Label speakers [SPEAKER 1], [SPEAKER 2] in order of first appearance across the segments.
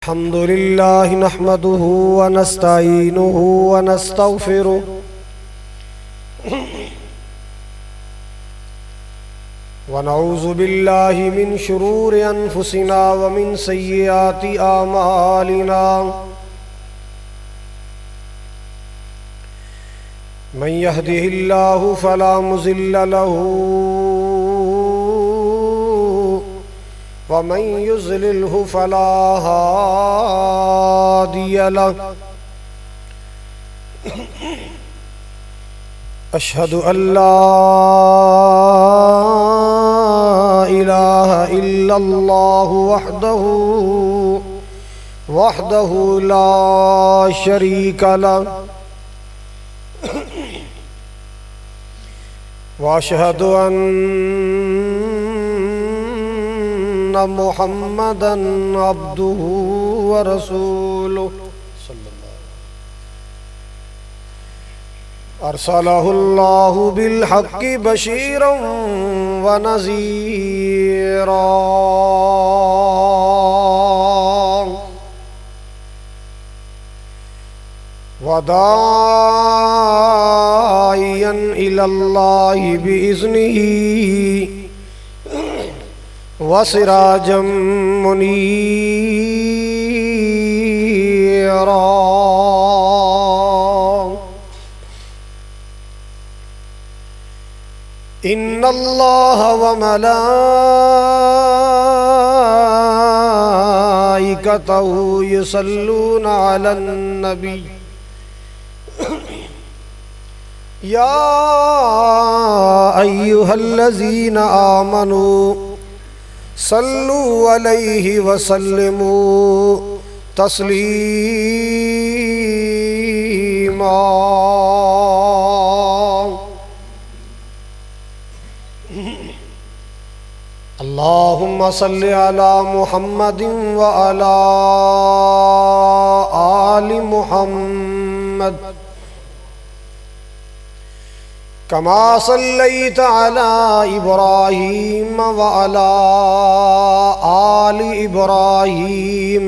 [SPEAKER 1] अल्हम्दुलिल्लाहि नहमदुहु व नस्तईनुहु व नस्तगफिरुहु व नऊज़ु बिल्लाहि मिन शुरूरि अनफुसिना व मिन सय्यिआति आमालिना मन यहदिहिल्लाहु फला मुज़िल्ल लहु व मन युज़लिल्हु फला हादिय लहु। अशहदु अल्ला इलाहा इल्लल्लाहु वहदहु ला शरीका लहु व अशहदु अन्ना मुहम्मदन अब्दुहु व रसूलुहु अरसलहुल्लाहु बिल हक़्क़ि बशीरन व नज़ीरा व दाइयन इलल्लाहि बिइज़्निही व सिराजम मुनीरा। इन्नल्लाह व मलाइकतहु युसल्लूना अलन नबी या अय्युहल्लज़ीना आमनू सल्लू अलैहि व सल्लिमू तस्लीमा। अल्लाहुम्मा सल्लि अला मुहम्मदिन व अला आलि मुहम्मद कमा सल्लैता अला इब्राहीम व अला आलि इब्राहीम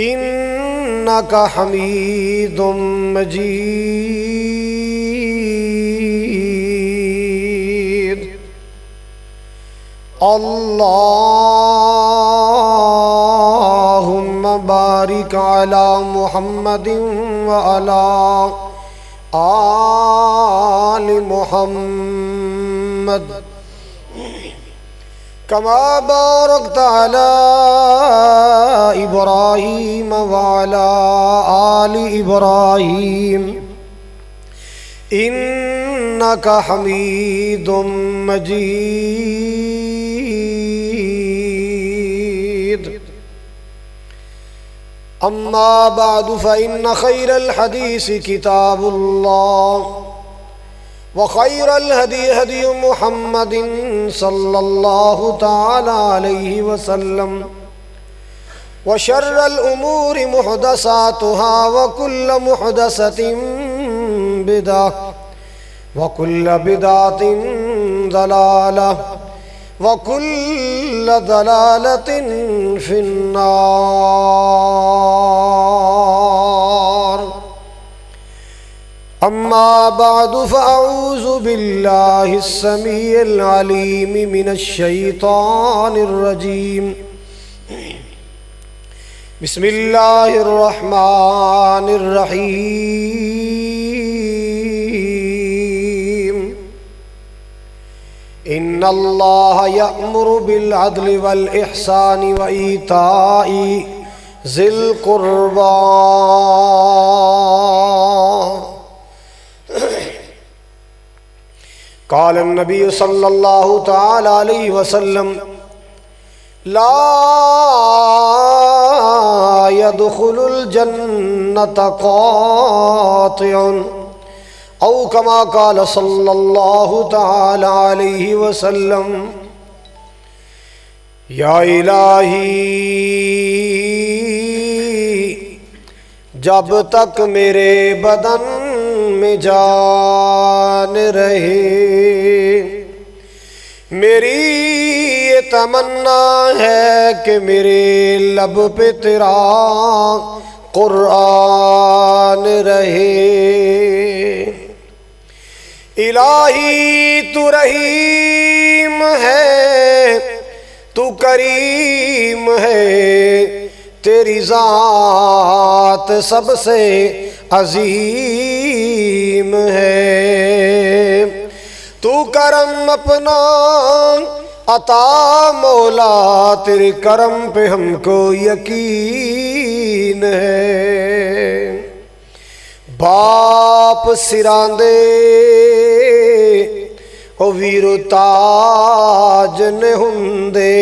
[SPEAKER 1] इन्नका हमीदुम मजीद। अल्लाहुम्मा बारिक अला मुहम्मदिन व अला आलि मुहम्मद कमा बारकता अला इब्राहीम व अला आलि इब्राहीम इन्नका हमीदुम मजीद। अम्मा बादु फ़इन्न खैरल हदीस किताबुल्लाह व खैरल हदी हदी मुहम्मदिन सल्लल्लाहु तआला अलैहि वसल्लम व शर्रल उमूरि मुहदसातुहा व कुल्लु मुहदसतिन बिदअह व कुल्लु बिदअतिन ज़लालह व कुल्लु ज़लालतिन फिन्नार। अम्मा बादु फ़अऊज़ु बिल्लाहिस समीइल अलीम मिनश शैतानिर रजीम। बिस्मिल्लाहिर रहमानिर रहीम। इन्नल्लाह यअमुरु बिल अदलि वल इहसानि व ईताइ ज़िल क़ुर्बा क़ाल नबी सल्लल्लाहु तआला अलैहि वसल्लम ला यदखुलुल जन्नत क़ातिउन औ कमा क़ाल सल्लल्लाहु तआला अलैहि वसल्लम। या इलाही जब तक मेरे बदन में जान रहे मेरी तमन्ना है कि मेरे लब पे तेरा कुरान रहे। इलाही तू रहीम है, तू करीम है, तेरी ज़ात सबसे अजीम है। तू करम अपना अता मौला, तेरे करम पे हमको यकीन है। बाप सिरांदे ओ वीरो ताज ने हुंदे,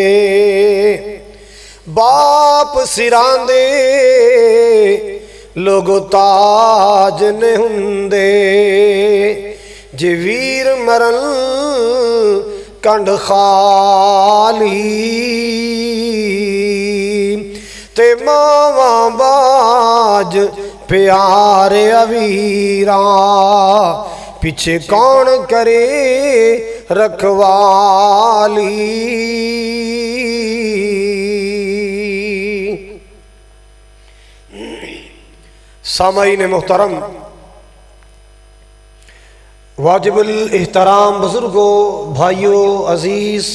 [SPEAKER 1] बाप सिरांदे लोगो ताज ने हुंदे। जे वीर मरन कंड खाली, ते मावा बाज प्यारे अवीरा, पीछे कौन करे रखवाली। सामाईन मोहतरम, वाजिबुल एहतराम बुजुर्गों, भाइयों, अजीज,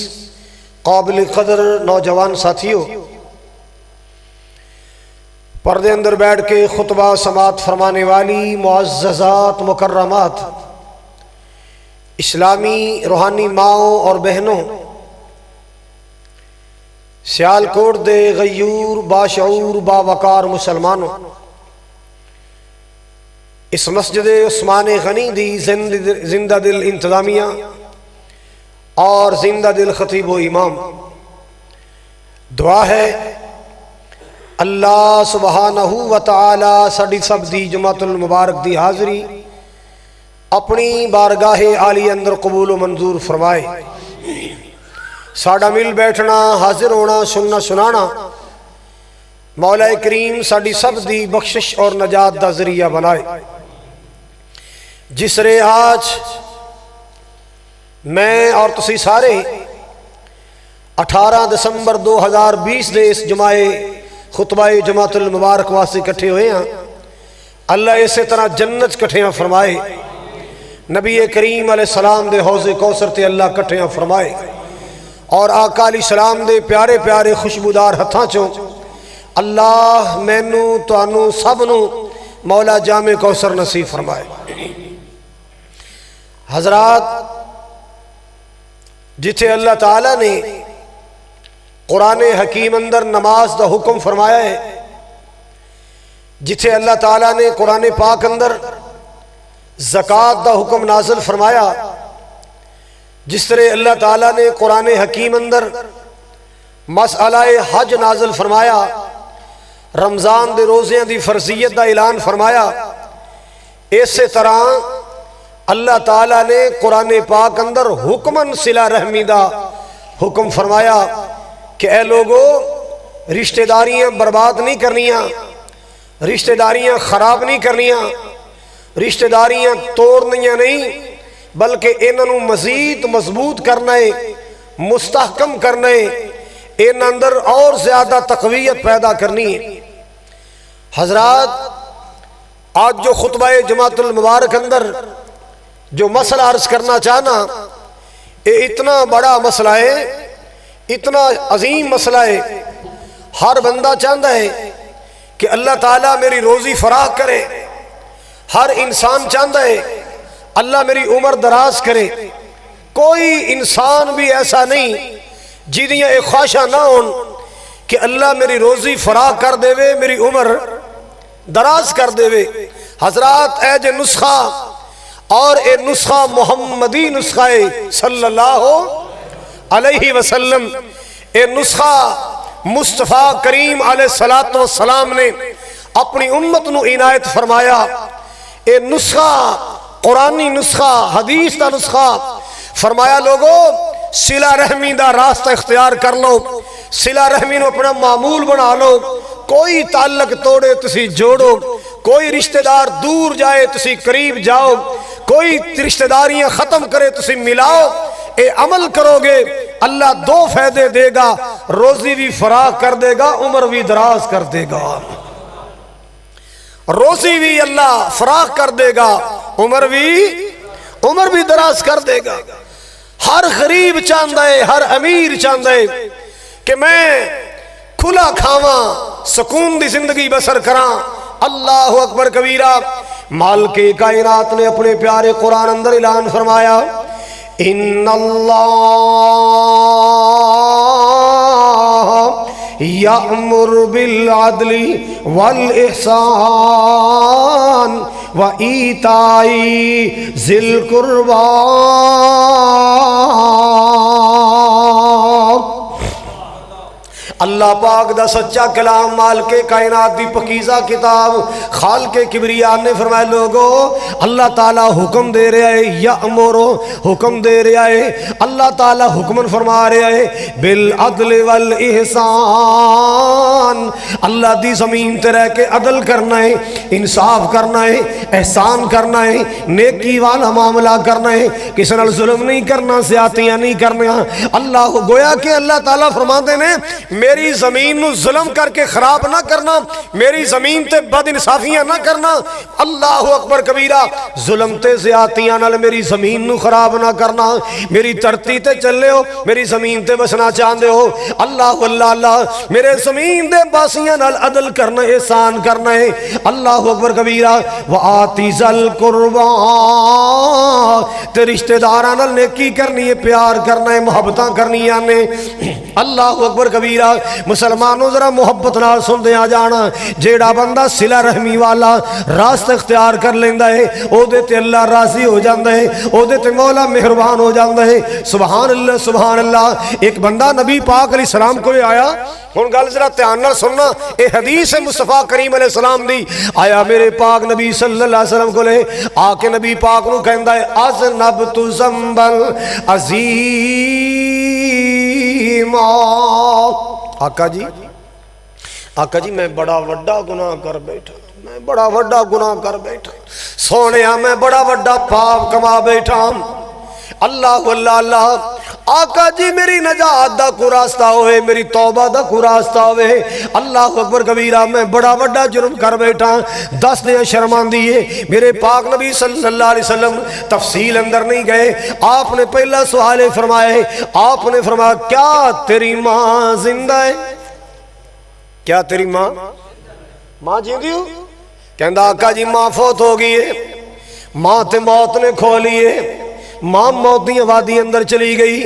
[SPEAKER 1] काबिल कदर नौजवान साथियों, पर्दे अंदर बैठ के खुतबा समात फरमाने वाली मुअज़्ज़ज़ात मुकर्रमात इस्लामी रूहानी माओं और बहनों, सियालकोट दे गयूर बाशऊर बावकार मुसलमानों, इस मस्जिद उस्मान गनी दी जिंदा दिल इंतजामिया और जिंदा दिल खतीब व इमाम, दुआ है अल्लाह सुबहानहू व तआला साडी सब दी जमातुल मुबारक दी हाज़री अपनी बारगाहे आली अंदर कबूल व मंजूर फरमाए। साडा मिल बैठना, हाजिर होना, सुनना सुनाना मौला करीम साडी सब दी बख्शिश और नजात दा जरिया बनाए। जिसरे आज मैं और तुसी सारे 18 दिसंबर 2020 दे इस जुमाए खुतबाए जमातुल मुबारक वास्ते इकट्ठे हुए हैं। अल्लाह इस तरह जन्नत कट्ठियां फरमाए, नबी करीम अलैहिस्सलाम दे हौज़े कौसर ते अल्लाह कट्ठियां फरमाए, और आका अलैहिस्सलाम दे प्यारे प्यारे खुशबूदार हत्थां चों अल्लाह मैनू तुहानू सबनू मौला जामे कौसर नसीब फरमाए। हजरात, जिथे अल्लाह ताला ने कुरान हकीम अंदर नमाज का हुक्म फरमाया है, जिथे अल्लाह ताला ने कुरान पाक अंदर ज़कात का हुक्म नाज़िल फरमाया, जिस तरह अल्लाह ताला ने कुरान हकीम अंदर मसअला हज नाज़िल फरमाया, रमज़ान दे रोज़ियां दी फर्जियत का ऐलान फरमाया, इस तरह अल्लाह ताला ने कुरान पाक अंदर हुक्मन सिला रहमी दा हुक्म फरमाया कि ए लोगो, रिश्तेदारियां बर्बाद नहीं करनियां, रिश्तेदारियां खराब नहीं करनियां, रिश्तेदारियां तोड़नियां नहीं, बल्कि इन्हों मजीद मजबूत करना है, मुस्तहकम करना है, इन अंदर और ज्यादा तकवीयत पैदा करनी है। हजरात, आज जो खुतबा जमातुल मुबारक अंदर जो मसला अर्ज करना चाहना, ये इतना बड़ा मसला है, इतना अजीम मसला है। हर बंदा चाहता है कि अल्लाह ताला मेरी रोजी फराह करे, हर इंसान चाहता है अल्लाह मेरी उम्र दराज करे। कोई इंसान भी ऐसा नहीं जिदियां ये ख्वाहिशां ना होन कि अल्लाह मेरी रोजी फराह कर देवे, मेरी उम्र दराज कर देवे। हजरात, ए जे नुस्खा और ए नुस्खा मोहम्मदी नुस्खा है सल्लल्लाहु अलैहि वसल्लम, ए नुस्खा मुस्तफ़ा करीम अलैहिस्सलातु वस्सलाम ने अपनी उम्मत नू इनायत फरमाया। ए नुस्खा कुरानी नुस्खा, हदीस का नुस्खा फरमाया, लोगो सिला रहमी दा रास्ता इख्तियार कर लो, सिला रहमी नू अपना मामूल बना लो। कोई ताल्लुक तोड़े तुसी जोड़ो, कोई रिश्तेदार दूर जाए तुसी करीब जाओ, कोई रिश्तेदारियां खत्म करे तुसी मिलाओ। ए अमल करोगे अल्लाह दो फायदे देगा, रोजी भी फराग कर देगा, उम्र भी दराज कर देगा। रोजी भी अल्लाह फराग कर देगा, उम्र भी दराज कर देगा। हर गरीब चाहता है, हर अमीर चाहता है कि मैं खुला खावा, सुकून दी जिंदगी बसर करा। अल्लाह अकबर कबीरा। माल के कायनात ने अपने प्यारे कुरान अंदर ऐलान फरमाया, इन्नल्लाह यअमुरु बिल अदली वल इहसान व ईताई ज़िल कुर्बा। अल्लाह पाक दा सच्चा कलाम, माल के कायनात दी पकीज़ा किताब, खाल के किबरिया ने फरमाया, लोगो अल्लाह ताला हुक्म दे रहा है, या अमरो हुक्म दे रहा है, अल्लाह ताला हुक्मन फरमा रहा है बिल अदल वल इहसान। अल्लाह दी ज़मीन ते रह के अदल करना है, इंसाफ करना है, एहसान करना है, नेकी वाला मामला करना है, किसी नाल जुल्म नहीं करना, ज़्यादतियां नहीं करना। अल्लाह गोया कि अल्लाह ताला फरमाते ने मेरी जमीन नू जुल्म करके खराब ना करना, मेरी जमीन ते बद इंसाफियां ना करना। अल्लाह अकबर कबीरा। जुल्म ते ज़्यादतियां नाल मेरी जमीन नू खराब ना करना। मेरी धरती ते चले हो, मेरी जमीन ते बसना चाहते हो, अल्लाह अल्लाह अल्लाह मेरे जमीन दे बासियां नाल अदल करना, एहसान करना है। अल्लाह अकबर कबीरा। व आतिज़ल कुर्बा, ते रिश्तेदारां नाल नेकी करनी है, प्यार करना है, मुहब्बतां करनियां ने। अल्लाह अकबर कबीरा। मुसलमानों जरा मुहब्बत नाल सुनते आ जाना, जेड़ा बंदा सिला रहमी वाला रास्ता इख्तियार कर लेंदा है, ओदे ते अल्लाह राजी हो जाता है, ओदे ते मौला मेहरबान हो जाता है। सुभान अल्लाह सुभान अल्लाह। एक बंदा नबी पाक अलैहि सलाम को आया, हुण गल जरा ध्यान नाल सुनना, ये हदीस है मुस्तफा करीम अलैहि सलाम दी। आया मेरे पाक नबी सल्लल्लाहु अलैहि वसल्लम कोले, आके नबी पाक नू कहंदा है, अज़नबतु ज़ंबल अज़ीमा। आका जी मैं बड़ा वड्डा गुनाह कर बैठा, मैं बड़ा वड्डा गुनाह कर बैठा, सोने मैं बड़ा वड्डा पाप कमा बैठा। अल्लाह अल्लाह अल्लाह। आका जी मेरी नजात दा कोई रास्ता होवे, मेरी तौबा दा कोई रास्ता होवे। अल्लाह अकबर कबीरा। मैं बड़ा वड्डा जुर्म कर बैठा, दस दियां शर्मांदी है। मेरे पाक नबी सल्लल्लाहु अलैहि वसल्लम तफसील अंदर नहीं गए, आपने पहला सवाल फरमाया, आपने फरमाया क्या तेरी माँ जिंदा है? क्या तेरी माँ जींदी हो? कहंदा आका जी माँ फौत हो गई है, माँ ते मौत ने खो ली है, मां मौत दी वादी अंदर चली गई।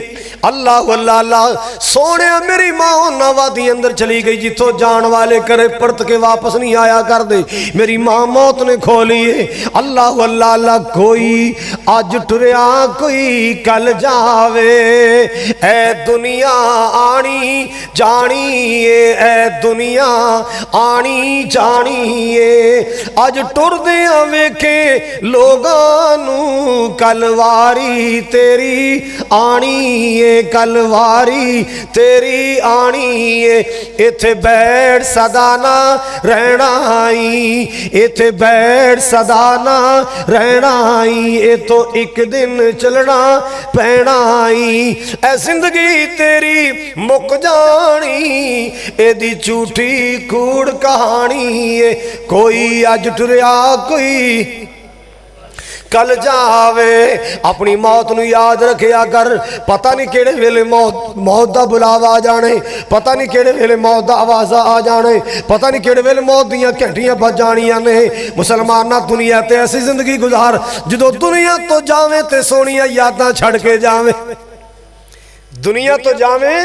[SPEAKER 1] अल्लाह अल्लाह अल्लाह। सोने मेरी मां उन्हां वादी अंदर चली गई जिथों जान वाले करे परत के वापस नहीं आया कर दे, मेरी मां मौत ने खो ली है। अल्लाह अल्लाह अल्लाह। कोई अज टुरिया कोई कल जावे, ऐ दुनिया आनी जानी है, ऐ दुनिया आनी जानी है। अज टुरदियां वेखे लोगां नू कलवारी तेरी आनी है, कलवारी तेरी आनी है। इथे बैठ सदा ना रहना आई, इथे बैठ सदा ना रहना आई, ए तो एक दिन चलना पैना आई। ऐ जिंदगी तेरी मुक जानी, एदी झूठी कूड़ कहानी है। कोई अज टुरिया कोई कल जावे, अपनी मौत नू याद रखिया कर। पता नहीं केड़े वेले मौत दा बुलावा आ जाने, पता नहीं केड़े वेले मौत दा आवाज़ा आ जाने, पता नहीं केड़े वेले मौत दियां घंटियां बज जानियां ने। मुसलमाना दुनिया ते ऐसी जिंदगी गुजार जो दुनिया तो जावे ते सोनिया यादां छड़ के जावे, दुनिया तो जावे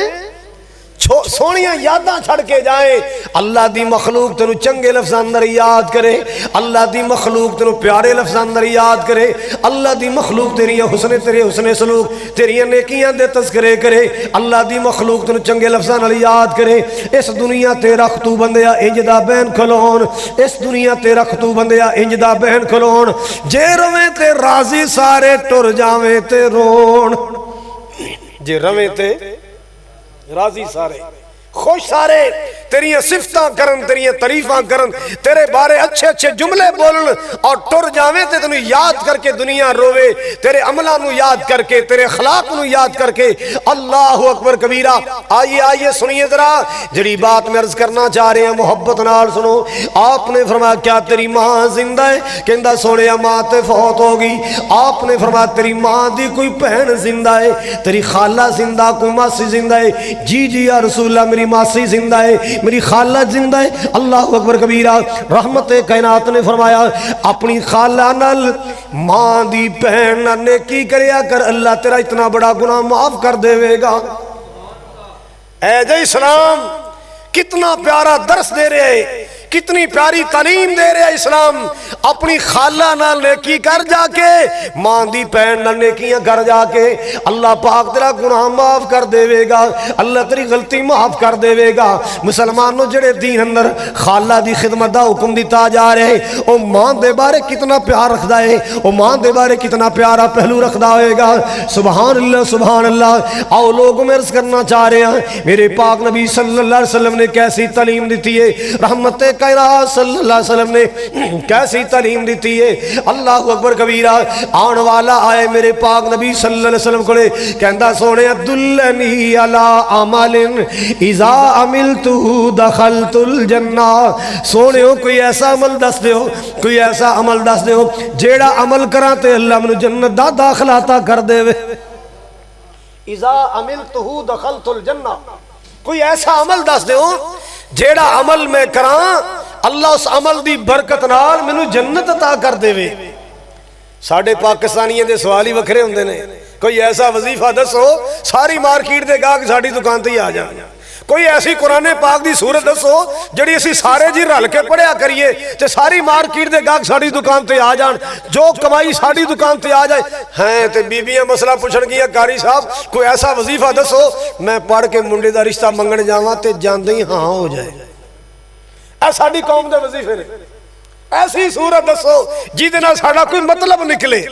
[SPEAKER 1] सोनिया यादां छड़ के जाए। अल्लाह दी मखलूक तेनू चंगे लफ्ज़ां अंदर याद करे, अल्लाह दी मखलूक तेनू प्यारे लफ्ज़ां अंदर याद करे, अल्लाह दी मखलूक तेरे हुस्ने सलूक तेरियां नेकियां दे तज़किरे करे, अल्लाह दी मखलूक तेनू चंगे लफ्ज़ां नाल याद करे। इस दुनिया ते रख तू बंदिया इंज दा बैन खलोन, इस दुनिया ते रख तू बंदिया इंज दा बैन खलोन। जे रवे ते राजी सारे टुर जावे ते रोन, जे रवे ते राजी सारे खुश सारे तेरियां सिफतां करन, तेरियां तारीफां करन, तेरे बारे अच्छे अच्छे जुमले बोलन और टुर जावे ते तेनू याद करके दुनिया रोवे, तेरे अमलों नू याद करके, तेरे अखलाक नू याद करके। अल्लाह अकबर कबीरा। आइए आइए सुनिए जरा जड़ी बात मैं अर्ज करना चाह रहे हैं, मोहब्बत नाल सुनो। आपने फरमाया क्या तेरी मां जिंदा है? कहंदा सोने मां ते फौत हो गई। आपने फरमाया तेरी मां दी कोई भैन जिंदा है? तेरी खाला जिंदा, कोई मासी जिंदा है? जी जी या रसूलल्लाह मेरी मासी जिंदा है, मेरी खाला जिंदा है। अल्लाह अकबर कबीरा। रहमत कायनात ने फरमाया अपनी खाला नाल मां दी भैन नाल नेकी करया कर, अल्लाह तेरा इतना बड़ा गुनाह माफ कर देवेगा। ऐ जे इस्लाम कितना प्यारा दर्स दे रहे है, कितनी प्यारी तालीम दे रहा इस्लाम। अपनी खाला नाल नेकी कर जाके, मां दी भैन नाल नेकियां कर जाके, अल्लाह पाक तेरा गुनाह माफ कर देवेगा, अल्लाह तेरी गलती माफ कर देवेगा। मुसलमानों जेड़े दीन अंदर खाला दी खिदमत दा हुक्म दिता जा रहा है, ओ मां दे बारे कितना प्यार रखदा है, ओ मां दे बारे कितना प्यारा पहलू रखदा होएगा। सुभान अल्लाह सुभान अल्लाह। आओ लोग मैं अर्ज करना चाह रहे हैं, मेरे पाक नबी सल्लल्लाहु अलैहि वसल्लम ने कैसी तालीम दी है, रहमत सल्लल्लाहु अलैहि वसल्लम ने कैसी तालीम दी है। अल्लाह अकबर कबीरा। आने वाला आए मेरे पाक नबी सल्लल्लाहु अलैहि वसल्लम कोले, कहंदा सोने दुल्लनी अला अमलिन इज़ा अमिलतु दखलतुल जन्ना। सोने कोई ऐसा अमल दस दो, कोई ऐसा अमल दस दो जेड़ा अमल करा ते अल्लाह मैनू जन्नत दा दाखला अता कर देवे। इज़ा अमिलतु दखलतुल जन्ना। कोई ऐसा अमल दस दो जेड़ा अमल मैं करा अल्लाह उस अमल दी बरकत नाल मैनू जन्नत अता कर देवे। साडे पाकिस्तानियों के सवाल ही वखरे हुंदे ने। कोई ऐसा वजीफा दसो सारी मार्केट के गाहक साडी दुकान ते ही आ जाए। कोई ऐसी कुरान पाक दी सूरत दसो जिहड़ी असीं सारे जी रल के पढ़िया करिए ते सारी मार्केट के गाहक साडी दुकान ते आ जान, जो कमाई साडी दुकान ते आ जाए। हैं ते बीबियां मसला पुछण गियां कारी साहब कोई ऐसा वजीफा दसो मैं पढ़ के मुंडे दा रिश्ता मंगण जावां ते जांदे ही हाँ हो जाए। ऐ साडी कौम दे वजीफे ने। ऐसी सूरत दसो जिहदे नाल साडा कोई मतलब निकले।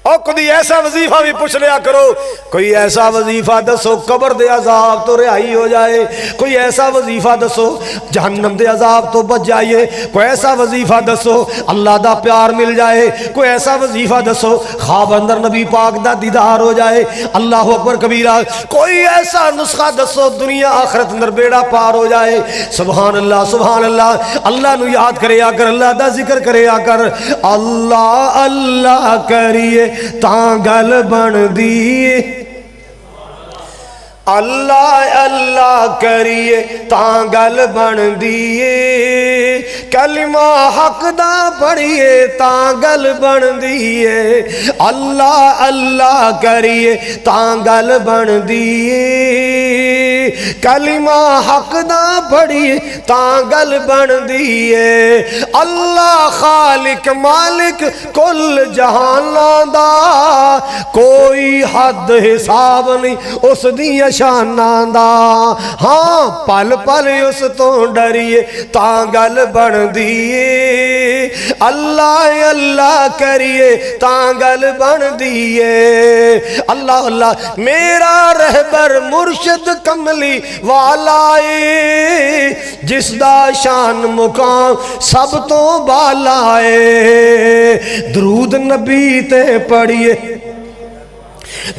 [SPEAKER 1] और कभी ऐसा वजीफा भी पूछ लिया करो, कोई ऐसा वजीफा दसो कबर दे अजाब तो रिहाई हो जाए, कोई ऐसा वजीफा दसो जहन्नम दे अजाब तो बच जाइए, कोई ऐसा वजीफा दसो अल्लाह दा प्यार मिल जाए, कोई ऐसा वजीफा दसो ख्वाब अंदर नबी पाक दा दीदार हो जाए। अल्लाह अकबर कबीरा। कोई ऐसा नुस्खा दसो दुनिया आखिरत अंदर बेड़ा पार हो जाए। सुभान अल्लाह सुभान अल्लाह। अल्लाह नू याद करे आकर, अल्लाह दा जिक्र करे आकर, अल्लाह अल्लाह करिए तां गल बनदी, अल्लाह अल्लाह करिए तां गल बनदी, कलिमा हक दा पढ़िए तां गल बनदी, अल्लाह अल्लाह करिए तां गल बनदी, कलिमा हक दा पढ़िए तां गल बनदी। अल्लाह खालिक मालिक कुल जहाना दा, कोई हद हिसाब नहीं उस दियां शाना दा। हाँ पल पल उस तो डरिए तां गल बनदी, अल्लाह अल्लाह करिए तां गल बनदी। अल्लाह अल्लाह मेरा रहबर मुर्शिद कमली वाला है, जिसदा शान मुकाम सब तो बाला है। दरूद नबी ते पढ़िए,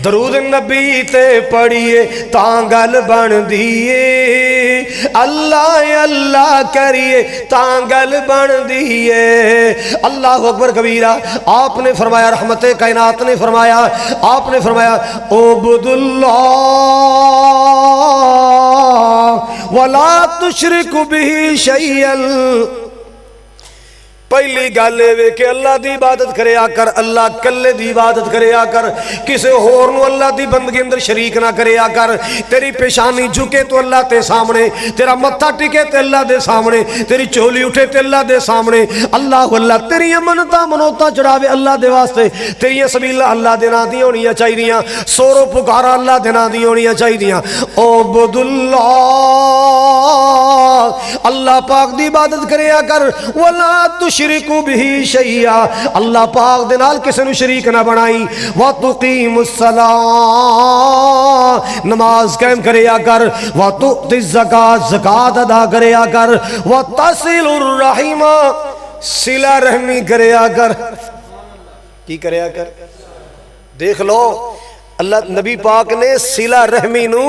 [SPEAKER 1] दरूद नबी ते पढ़िए तां गल बनदी, अल्लाह अल्लाह करिए तां गल बनदी। अल्लाह अकबर कबीरा। आपने फरमाया, रहमत कायनात ने फरमाया, आपने फरमाया उबुदुल्लाह वला तुशरिकु बिही शैअन। पहली गल ये कि अल्लाह की इबादत करे आकर, अल्लाह कल्ले की इबादत करे आकर, किसी होर नूं अल्लाह की बंदगी अंदर शरीक ना करे आकर। तेरी पेशानी झुके तो अल्लाह के सामने, तेरा मत्था टिके तो अल्लाह के सामने, तेरी चोली उठे तो अल्लाह के सामने। अल्लाह अल्लाह तेरिया मनता मनोता चढ़ावे अल्लाह के वास्ते, तेरिया सबीला अल्लाह के नां दी होनियां चाहिए, सोरो पुकारा अल्लाह के नां दी होनियां चाहिए। उबुदुल्लाह अल्लाह पाक की इबादत करे आकर, वला तुश तुशरिकु बिही शैया, अल्लाह पाक दे नाल किसे नू शरीक ना बनाई। व तुकीमुस्सलाह, नमाज कायम करया कर। व तुअतिज़ ज़कात, ज़कात अदा करया कर। व तसिलुर रहीम, सिला रहमी करया कर। की करया कर? देख लो अल्लाह नबी पाक ने सिला रहमी नू,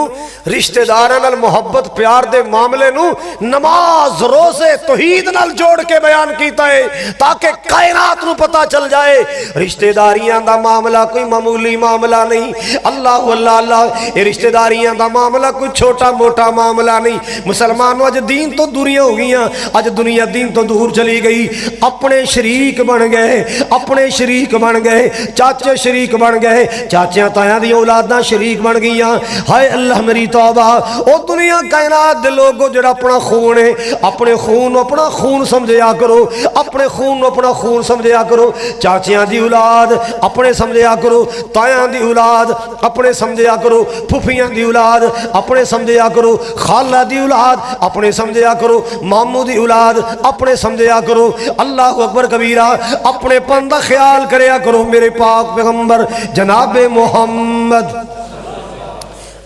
[SPEAKER 1] रिश्तेदारां नाल मोहब्बत प्यार दे मामले नू नमाज रोजे तौहीद नाल जोड़ के बयान कीता है, ताकि कायनात नू पता चल जाए रिश्तेदारियां दा मामला कोई मामूली मामला नहीं। अल्लाह अल्लाह अल्लाह, ये रिश्तेदारियां दा मामला कोई छोटा मोटा मामला नहीं। मुसलमानों अज दीन तो दूरियां हो गई, अज दुनिया दीन तो दूर चली गई। अपने शरीक बन गए, अपने शरीक बन गए, चाचे शरीक बन गए, चाचियां ताया दी औलादां शरीक बन गई। हाय अल्लाह मेरी तौबा। ओ दुनिया कायनात दे लोगो, जेड़ा अपना खून है, अपने खून अपना खून समझया करो, अपने खून अपना खून समझया करो। चाचियां दी औलाद अपने समझया करो, ताया दी औलाद अपने समझया करो, फुफियां दी औलाद अपने समझया करो, खाला दी औलाद अपने समझया करो, मामू दी औलाद अपने समझया करो। अल्लाह अकबर कबीरा, अपने पन दा ख्याल करया करो। मेरे पाक पैगंबर जनाबे मोहम्मद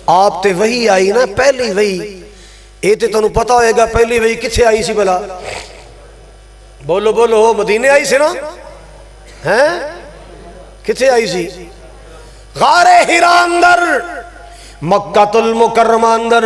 [SPEAKER 1] आप ते वही आई ना, पहली वही। ये तो तुहानू पता होएगा पहली वही किथे आई सी भला? बोलो बोलो, मदीने आई सी ना? हैं किथे आई सी? गारे हिरा अंदर, मक्कातुल मुकर्रमा अंदर।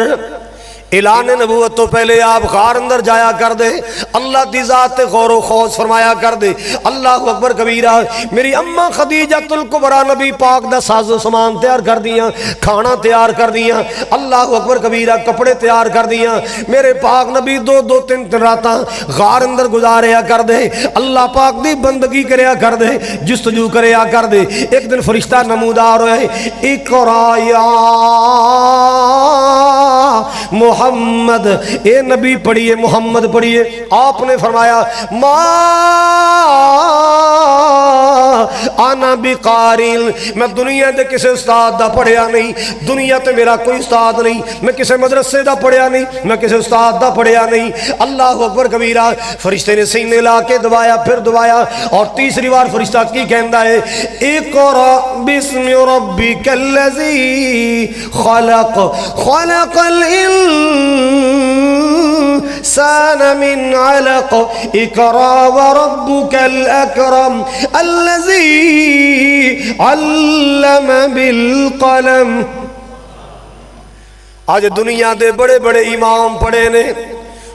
[SPEAKER 1] ऐलान नबूवत तो पहले आप गार अंदर जाया कर दे, अल्लाह दी जात ते गौर व खौफ फरमाया कर दे। अल्लाह अकबर कबीरा। मेरी अम्मा खदीजतुल कुबरा नबी पाक दा साजो सामान तैयार कर दिया, खाना तैयार कर दिया। अल्लाह अकबर कबीरा, कपड़े तैयार कर दिया। मेरे पाक नबी दो दो तीन तीन रात गार अंदर गुजारिया कर दे, अल्लाह पाक दी बंदगी करया कर दे, जुस्तजू करया कर दे। एक दिन फरिश्ता नमूदार होए, इकराया मोहम्मद, ए नबी पढ़िए, मोहम्मद पढ़िए। आपने फरमाया मा आना बिकारिल, मैं दुनिया दे किसी उस्ताद दा पढ़िया नहीं, दुनिया ते मेरा कोई उस्ताद नहीं, मैं किसी मदरसे दा पढ़िया नहीं, मैं किसी उस्ताद दा पढ़िया नहीं। अल्लाह अकबर कबीरा। फरिश्ते ने सीने ला के दबाया, फिर दबाया, और तीसरी बार फरिश्ता की कहता है, इक़रा बिस्मि रब्बिकल्लज़ी खलक़ खलक़ल इंसान मिन अलक़ इक़रा व रब्बुकल अकरम अल्लज़ी अल्लम बिल कलम। आज दुनिया दे बड़े बड़े इमाम पढ़े ने,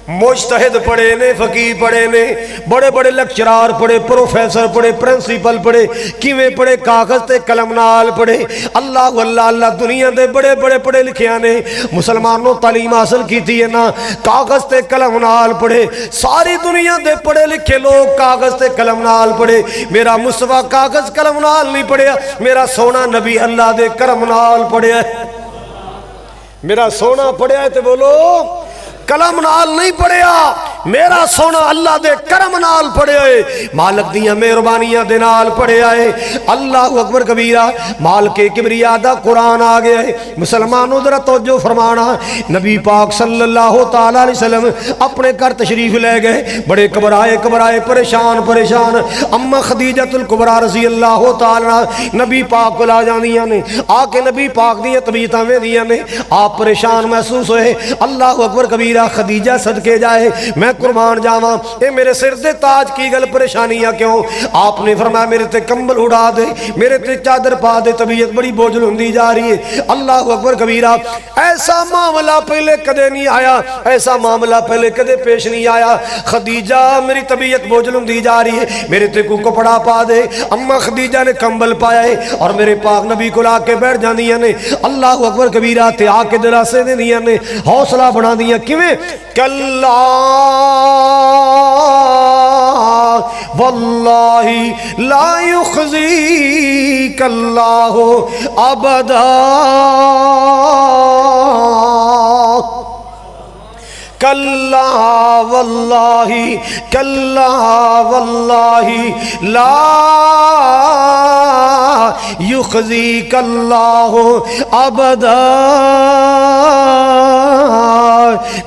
[SPEAKER 1] मुज्तहिद पढ़े ने, फकीह पढ़े ने, बड़े बड़े लेक्चरार पढ़े, प्रोफेसर पढ़े, प्रिंसिपल पढ़े, किवें पढ़े? कागज ते कलम नाल पढ़े। अल्लाह अल्लाह अल्लाह, दुनिया दे बड़े बड़े पढ़े लिखिया ने मुसलमानों तालीम हासिल की है ना, कागज ते कलम नाल पढ़े। सारी दुनिया दे पढ़े लिखे लोग कागज ते कलम नाल पढ़े। मेरा मुस्तफा कागज कलम नाल नहीं पढ़िया, मेरा सोना नबी अल्लाह दे करम नाल पढ़िया। मेरा सोना पढ़िया है तो बोलो, कलम नाल नहीं पढ़िया, मेरा सोना अल्लाह दे करम नाल पढ़िया है, मालिक दियां मेहरबानियां दे नाल पढ़िया है। अल्लाह अकबर कबीरा। माल के किबरिया दा कुरान आ गया है। मुसलमानों जरा तवज्जो फरमाना, नबी पाक सल्लल्लाहु तआला अलैहि वसल्लम अपने घर तशरीफ ले गए, बड़े घबराए घबराए, परेशान परेशान। अम्मा खदीजतुल कुबरा रज़ी अल्लाह तआला नबी पाक को ला जांदियां ने, आके नबी पाक दियां तबीयतां वेंदियां ने, आप परेशान महसूस होए। अल्लाह अकबर कबीरा। खदीजा सदके जाए, मैं कुर्बान जावा, ये मेरे सिर दे ताज की गल परेशानियां क्यों? आपने फरमाया मेरे ते कंबल उड़ा दे, मेरे ते चादर पा दे, तबीयत बड़ी बोझल होंदी जा रही है। अल्लाह अकबर कबीरा। ऐसा मामला पहले कदे नहीं आया, ऐसा मामला पहले कदे पेश नहीं आया। खदीजा मेरी तबीयत बोझल होंदी जा रही है, मेरे ते को कपड़ा पा दे। अम्मा खदीजा ने कंबल पाया है और मेरे पाक नबी को लाके बैठ जांदियां ने। अल्लाह अकबर कबीरा। ते आके दिलासे देंदियां ने, हौसला बना दियां। किवें? कल्ला वल्लाही ला युख़ज़ीकल्लाहु अबदा, कल्ला वल्लाही कल्ला वल्लाही ला युखज़ीकल्लाहु अबदा।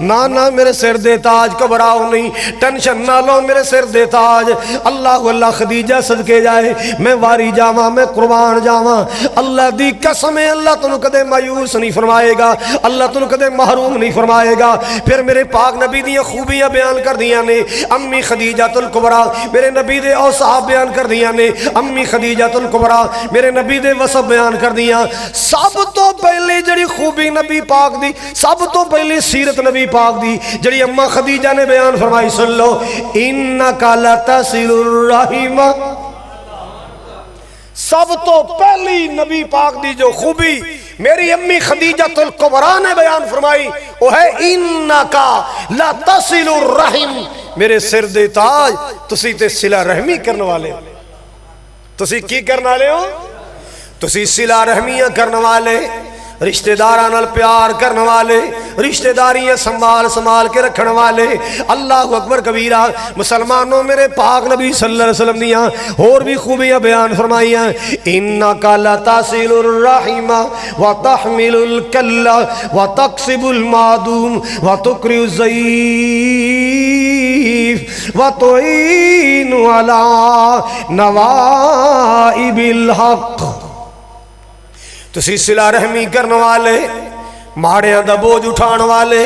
[SPEAKER 1] ना ना मेरे सिर दे ताज, घबराओ नहीं, टेंशन ना लो मेरे सिर दे ताज। अल्लाह अल्लाह खदीजा सदके जाए, मैं वारी जावा, मैं कुर्बान जावा। अल्लाह दी कसम है, अल्लाह तुम कदे मायूस नहीं फरमाएगा, अल्लाह तुम कदे महरूम नहीं फरमाएगा। फिर मेरे पाक नबी दी खूबियां बयान कर दिया ने अम्मी खदीजातुल कुबरा, मेरे नबी दे औसाफ बयान कर दिया ने अम्मी खदीजातुल कुबरा, मेरे नबी दे वसफ बयान कर दिया। सब तो पहले जड़ी खूबी नबी पाक दी, सब तो पहले सीरत नबी पाक दी जड़ी अम्मा खदीजा ने बयान फरमाई, सुन लो, इन्नका लतसिलुर रहीम। सब तो पहली नबी पाक दी जो खूबी मेरी अम्मी खदीजातुल कुबरा ने बयान फरमाई वो है इन्नका लतसिलुर रहीम। मेरे सिर दे ताज, तुसी ते सिला रहमी करने वाले हो। तुसी की करने वाले हो? तुसी सिला रहमियां करने वाले, रिश्तेदारां नाल प्यार करने वाले, रिश्तेदारियां संभाल संभाल के रखने वाले। अल्लाह अकबर कबीरा। मुसलमानों, मेरे पाक नबी सल्लल्लाहु अलैहि वसल्लम दियां और भी खूबियां बयान फरमाइयां। इन्नका लतसिलुर रहीमा व तहमिलुल कल्ला व तक्सिबुल मादूम व तुक्रिउज ज़ईफ व तुईनु अला नवाइबिल हक। तुसी सिला रहमी करने वाले, माड़ियां दा बोझ उठाने वाले,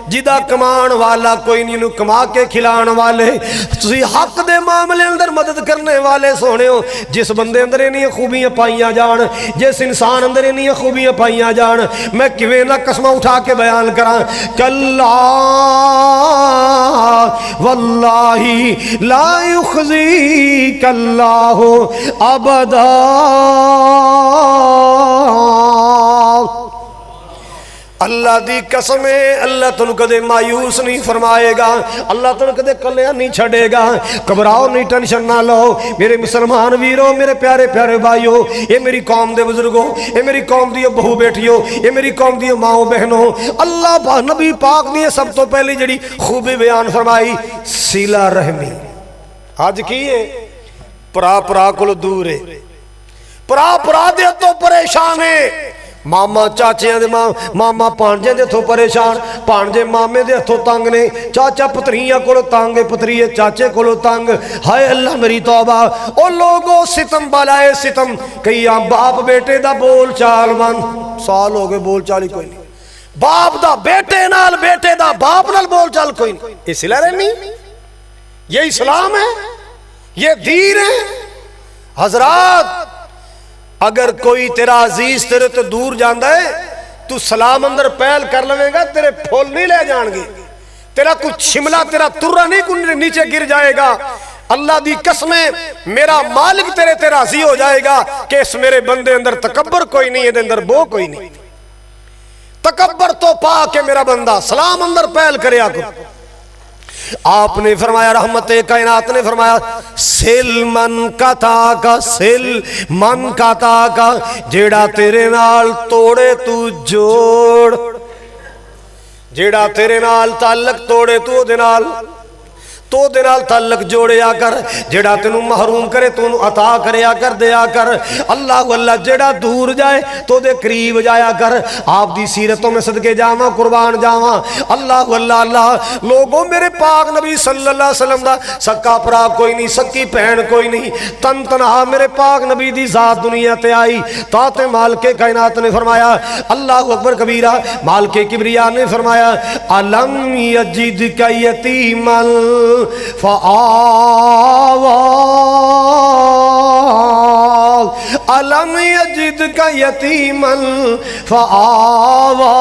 [SPEAKER 1] जिदा कमान वाला कोई नहीं उन्हें कमा के खिलाने वाले, तुसी हक दे मामले अंदर मदद करने वाले सोने हो। जिस बंदे अंदर इन्नियां खूबियां पाइया जान, जिस इंसान अंदर इन्नियां खूबियां पाइया जान, मैं किवें ना कसमां उठा के बयान करा। कल्ला वल्लाही ला युखज़ीकल्लाहु अबदा। अल्लाह दी कसम है, अल्लाह तुम कदे मायूस नहीं फरमाएगा, अल्लाह तुम कदे कलिया नहीं छड़ेगा। घबराओ नहीं, टेंशन ना लो मेरे मुसलमान वीरों, मेरे प्यारे प्यारे भाइयों, ये मेरी कौम दे बुजुर्गों, ये मेरी कौम दी बहू बेटियों, ये मेरी कौम दी माओ बहनों। अल्लाह नबी पाक ने सब तो पहले जड़ी खूबी बयान फरमाई सिला रहमी। अज की है भरा भरा को दूर है, भरा भरा दे तो परेशान है। मामा चाचिया दे मामा भांजे दे हथों परेशान, भांजे मामे दे हथों तंग ने, चाचा पतरिया को तंग, पतरीए चाचे को तंग। हाय अल्लाह मेरी तौबा। ओ लोगो सितम बलाए सितम, कई बाप बेटे दा बोल चाल बंद। साल हो गए बोल चाल ही कोई नहीं, बाप दा बेटे नाल, बेटे दा बाप नाल बोल चाल कोई नहीं। ये सिला रहमी, ये इस्लाम है, ये दीन है। हजरात, अगर कोई तेरा अजीज तेरे तो दूर जाता है, तू सलाम अंदर पहल कर लवेगा, तेरे फुल नहीं ले जाएंगे, तेरा कुछ शिमला तेरा तुर्रा नहीं नीचे गिर जाएगा। अल्लाह दी कसमें मेरा मालिक तेरे ते राजी हो जाएगा कि इस मेरे बंदे अंदर तकब्बर कोई नहीं, ये अंदर बो कोई नहीं। तकब्बर तो पा के मेरा बंदा सलाम अंदर पहल करे। आपने फरमाया, रहमत कायनात ने फरमाया, सिल मन कता का, सिल मन कता का, जेड़ा तेरे नाल तोड़े तू जोड़, जेड़ा तेरे नाल ताल्लक तोड़े तू ओदे नाल ताल्लक जोड़िया कर, जेड़ा तेनू महरूम करे तू अता करया कर, दिया कर। अल्लाह अल्लाह, जेड़ा दूर जाए तो दे करीब जाया कर। आप दी सीरतों में सदके जावा, कुर्बान जावा। अल्लाह अल्लाह अल्लाह। लोगों, मेरे पाक नबी सल्लल्लाहु अलैहि वसल्लम दा सक्का भरा कोई नहीं, सक्की भैन कोई नहीं, तन तनहा मेरे पाक नबी दी जात दुनिया ते आई। ताते मालिके कायनात ने फरमाया, अल्लाह अकबर कबीरा, मालिके किबरिया ने फरमाया, अलम यजिदका यतीमन फ़आवा, अलम यजिदका यतीमन फ़आवा।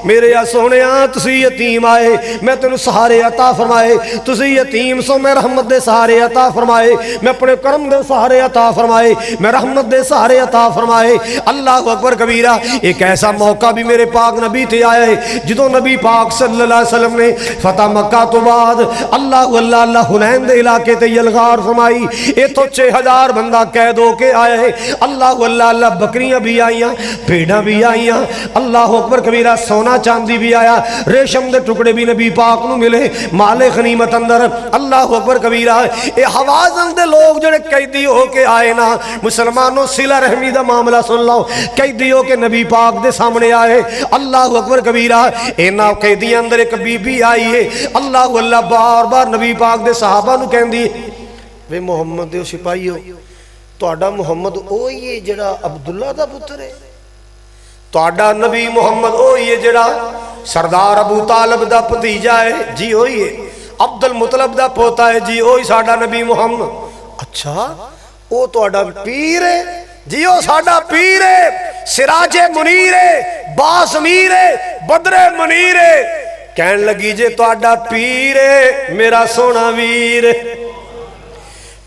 [SPEAKER 1] मेरे या सोने तुसी यतीम आए, मैं तेन सहारे अता फरमाए। तुसी यतीम सो, मैं रहमत दे सहारे अता फरमाए, मैं अपने करम दे सहारे अता फरमाए, मैं रहमत दे सहारे अता फरमाए। अल्लाह अकबर कबीरा। एक ऐसा मौका भी मेरे पाक नबी थे आया है, जो नबी पाक सल्लल्लाहु अलैहि वसल्लम ने फतह मक्का तो बाद अल्लाह अल्लाह अल्लाह हुनैन दे इलाके ते यलगार फरमाई। इथों 6000 बंदा कैद होके आया है। अल्लाह अल्लाह अल्लाह, बकरियां भी आईयां, भेड़ां भी आईयां। अल्लाह अकबर कबीरा। सोना चांदी चांदी भी आया, रेशम के टुकड़े भी नबी पाक नूं मिले, माले गनीमत अंदर। अल्लाह अकबर कबीरा। ये हवाज़न दे लोग जो कैदी होके आए ना, मुसलमानों सिला रहमी का मामला सुन लो, कैदी होके नबी पाक दे सामने आए। अल्लाह अकबर कबीरा। इन्हां कैदियां अंदर एक बीबी आई है, अल्लाह अल्लाह बार बार नबी पाक दे सहाबा नूं कहंदी, वे मुहम्मद दे सिपाहीओ, तुहाडा मुहम्मद ओही है जिहड़ा अब्दुल्ला दा पुत्र है, तुहाडा नबी मुहम्मद ओही है जिहड़ा सरदार अबू तालिब दा भतीजा है, जी ओही है, अब्दुल मुतलब दा पोता है, जी ओही साडा नबी मुहम्मद। अच्छा वो तुहाडा पीर है, जी वो साडा पीर है, सिराजे मुनीर है, बासमीर है, बदरे मुनीर है। कहन लगी जे तुहाडा पीर है मेरा सोना वीर,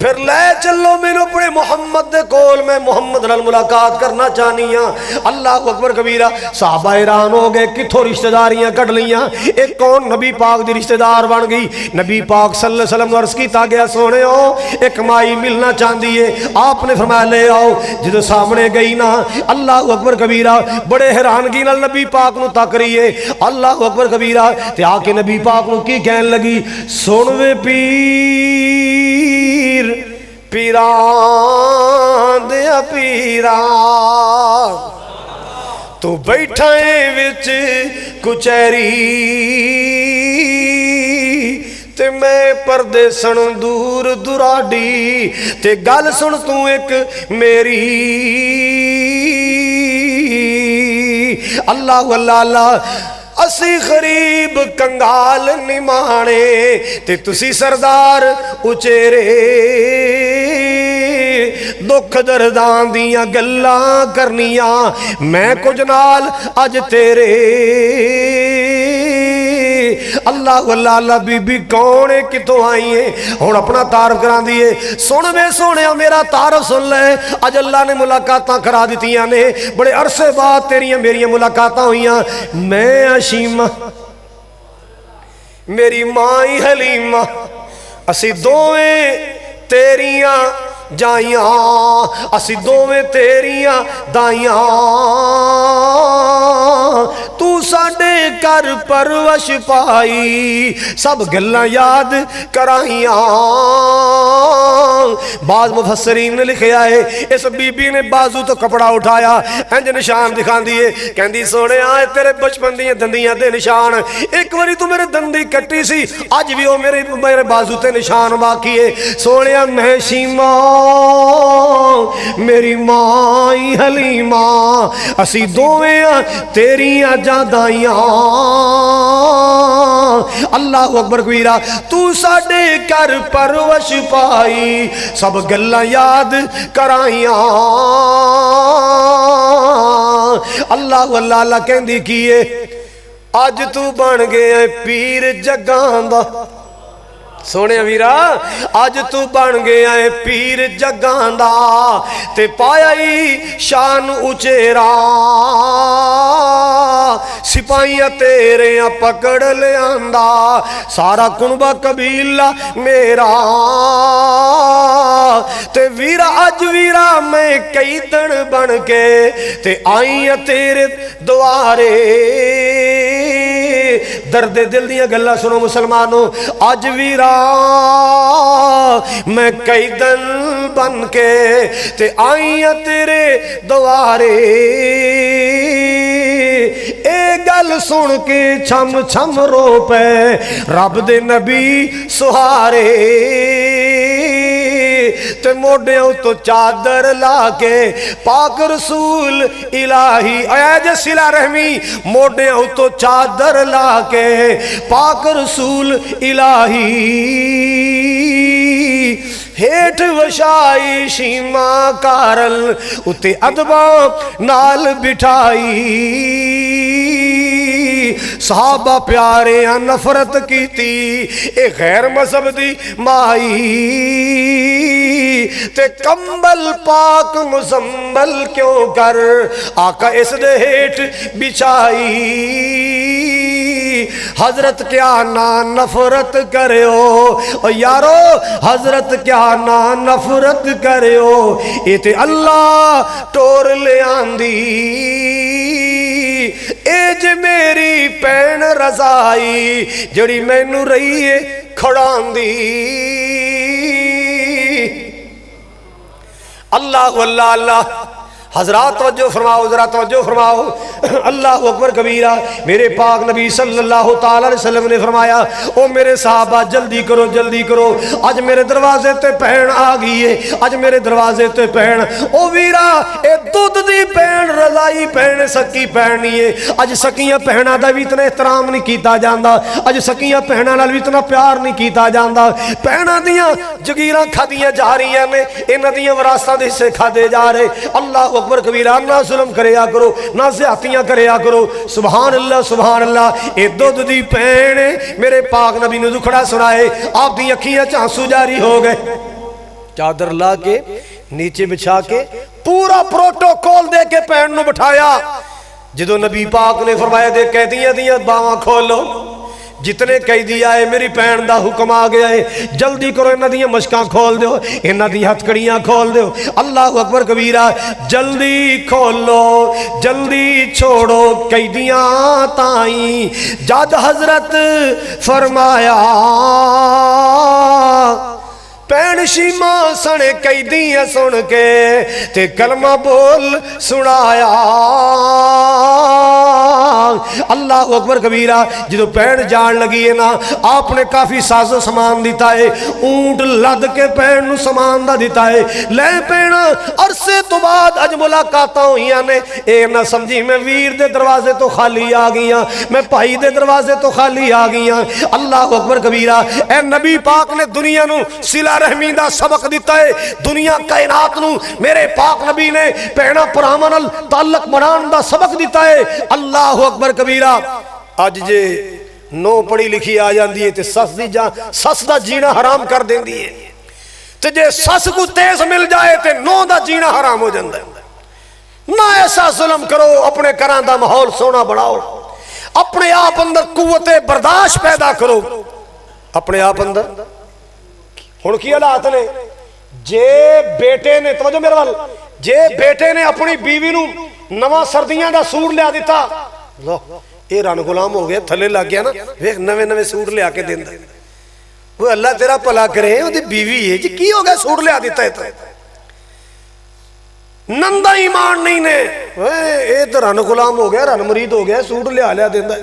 [SPEAKER 1] फिर ले चलो मैनू अपने मुहम्मद दे कोल, मैं मुहम्मद नाल मुलाकात करना चाहनी हाँ। अल्लाह अकबर कबीरा। साहबा हैरान हो गए, किथों रिश्तेदारियां कढ़ लियां, एक कौन नबी पाक दी रिश्तेदार बन गई। नबी पाक सल्लल्लाहु अलैहि वसल्लम अर्ज़ कीता गया, सोने हो एक माई मिलना चाहती है, आपने फरमाया ले आओ। जो सामने गई ना, अल्लाह अकबर कबीरा, बड़े हैरानगी नाल नबी पाक नूं तक रही है। अल्लाह अकबर कबीरा। ते आके नबी पाक नूं की कहन लगी, सुन वे पीर, पीरा दिया पीरा, तू बैठा है विच कुचैरी, ते मैं परदेसन दूर दुराडी, ते गल सुन तू एक मेरी। अल्लाह अल्लाह अल्लाह। असी गरीब कंगाल निमाणे, ते तुसी सरदार उचेरे, दुख दर्दां दियां गल्लां करनियां, मैं कुछ नाल अज तेरे। अल्लाह अल्लाह अल्लाह। बीबी कौन है, कितों आई है, हुण अपना तारफ करा दिए। सुन वे सोने मेरा तारफ सुन ले, अज अल्लाह ने मुलाकातां करा दित्तियां ने, बड़े अरसे बाद तेरियां मेरियां मुलाकातां हुईयां। मैं अशीमा, मेरी मां ही हलीमा, असी दोवें तेरियां जाइयां, असी दोवें तेरियां दाइयां, तू साडे घर परवश पाई, सब गल्लां याद कराइयां। बाद मुफस्सरीन ने लिखा है, इस बीबी ने बाजू तो कपड़ा उठाया, इंज निशान दिखांदी है, कहंदी सोने तेरे बचपन दियां दंदियां दे निशान, एक बारी तू मेरे दंदी कट्टी सी, अज भी वो मेरे बाजू ते निशान बाकी है। सोने मैं शीमा, मेरी मां ही हलीमा, असी दोवें तेरियां जादाइयां। अल्लाह अकबर कबीरा। तू साडे घर परवश पाई, सब गल्लां याद कराइयां। अल्लाह अल्लाह अल्लाह। कहंदी की है, अज तू बन गया पीर जगां दा, सोने वीरा अज तू बन गया है पीर जगां दा, ते पाया ही शान उचेरा, सिपाहियां तेरे पकड़ लियांदा, सारा कुनबा कबीला मेरा, ते वीरा अज वीरा मैं कई दिन बन के ते आई तेरे द्वारे। दर्दे दिल दियां गल्लां सुनो मुसलमानों, अज वीरा मैं कई दिन बन के ते आई तेरे द्वारे। ए गल सुन के छम छम रो पे रब दे नबी सुहारे, ते मोढियों तो चादर लाके पाक रसूल इलाही, ऐ सिला रहमी, मोढियों तो चादर लाके पाक रसूल इलाही, हेठ वशाई शीमा कारल उते अदबा नाल बिठाई, साहबा प्यारे नफरत की थी ए गैर मजहब दी माई, ते कंबल पाक मुजम्मल क्यों कर आका इस दे हेठ बिछाई। हजरत क्या ना नफरत करो ओ यारो, हजरत क्या ना नफरत करो, ये ते अल्लाह टोर ले आंदी, ए जे मेरी भैन रज़ाई जड़ी मैनू रही है खड़ांदी। अल्लाह अल्लाह अल्लाह। हजरात तवज्जो फरमाओ, जरा तवज्जो फरमाओ। अल्लाह अकबर कबीरा। मेरे पाक नबी सल्लल्लाहु ताला अलैहि वसल्लम ने फरमाया, ओ मेरे साहबा जल्दी करो जल्दी करो, अज मेरे दरवाजे ते भैन आ गई है, अज मेरे दरवाजे ते भैन। ओ वीरा ए दुध दी भैन रज़ाई भैन सकी भैन नहीं है। अज सकियां भैनां दा भी इतना एहतराम नहीं किया जाता, अज सकियां भैनां नाल भी इतना प्यार नहीं किया जाता। भैनां दियां जगीरां खादियां जा रही ने, इन्हां दियां विरासतां दे हिस्से खादे जा रहे। अल्लाह अकबर कबीरा। ना जुल्म करया करो, ना ज़्यादतियां करया करो। सुभान अल्लाह सुभान अल्लाह। ए दुध दी भैन मेरे पाक नबी ने दुखड़ा सुनाए, आप दी अखियां च आंसू जारी हो गए। चादर ला के नीचे बिछा के पूरा प्रोटोकॉल दे के भैन नूं बिठाया। जो नबी पाक ने फरमाया दे कैदियां दियां बावां खोलो, जितने कैदी आए मेरी भैन का हुक्म आ गया है, जल्दी करो इन्हां दियां मशकां खोल दो, इन्हां दी हथकड़ियां खोल दो। अल्लाह अकबर कबीरा। जल्दी खोलो जल्दी छोड़ो कैदियां ताई। जद हजरत फरमाया भैन शीमा सने कैदियां सुन के ते कलमा बोल सुनाया। अल्लाह अकबर कबीरा। जो भैन जान लगी है ना, आपने काफी साजो समान दिता है, ऊंट लद के भैन नूं समान दा दिता है। ले भैन अरसे तो बाद अज मुलाकात हुई ने, ए ना समझी मैं वीर दे दरवाजे तो खाली आ गई हाँ, मैं भाई दे दरवाजे तो खाली आ गई हाँ। अल्लाह अकबर कबीरा। ए नबी पाक ने दुनिया नूं सिला रहमी दा सबक दिता है, दुनिया कायनात नूं मेरे पाक नबी ने भैणा भरावां नाल ताल्लुक बनाउण दा सबक दिता है। अल्लाह अकबर कबीरा। अज जे नो पढ़ी लिखी आ जाती है तो सस दा जीना हराम कर देंदी है, ते जे सस को तेज मिल जाए तो नो दा जीना हराम हो जाता है। ना ऐसा जुल्म करो, अपने घरां दा माहौल सोना बनाओ, अपने आप अंदर कुव्वते बर्दाश्त पैदा करो। अपने आप अंदर हुण की हालात ने, जे बेटे ने तवज्जो मेरे वाल, जे बेटे ने अपनी बीवी नूं नवा सर्दियां दा सूट लिया दिता, लो ये रन गुलाम हो गया, थले लग गया ना, वेख नवे नवे सूट लिया के देंदा। वो अल्लाह तेरा भला करे, ओदी बीवी है जी, की हो गया सूट लिया दिता है तो नंदा ईमान नहीं ने, ये तो रन गुलाम हो गया, रन मुरीद हो गया, सूट लिया लिया देंदा।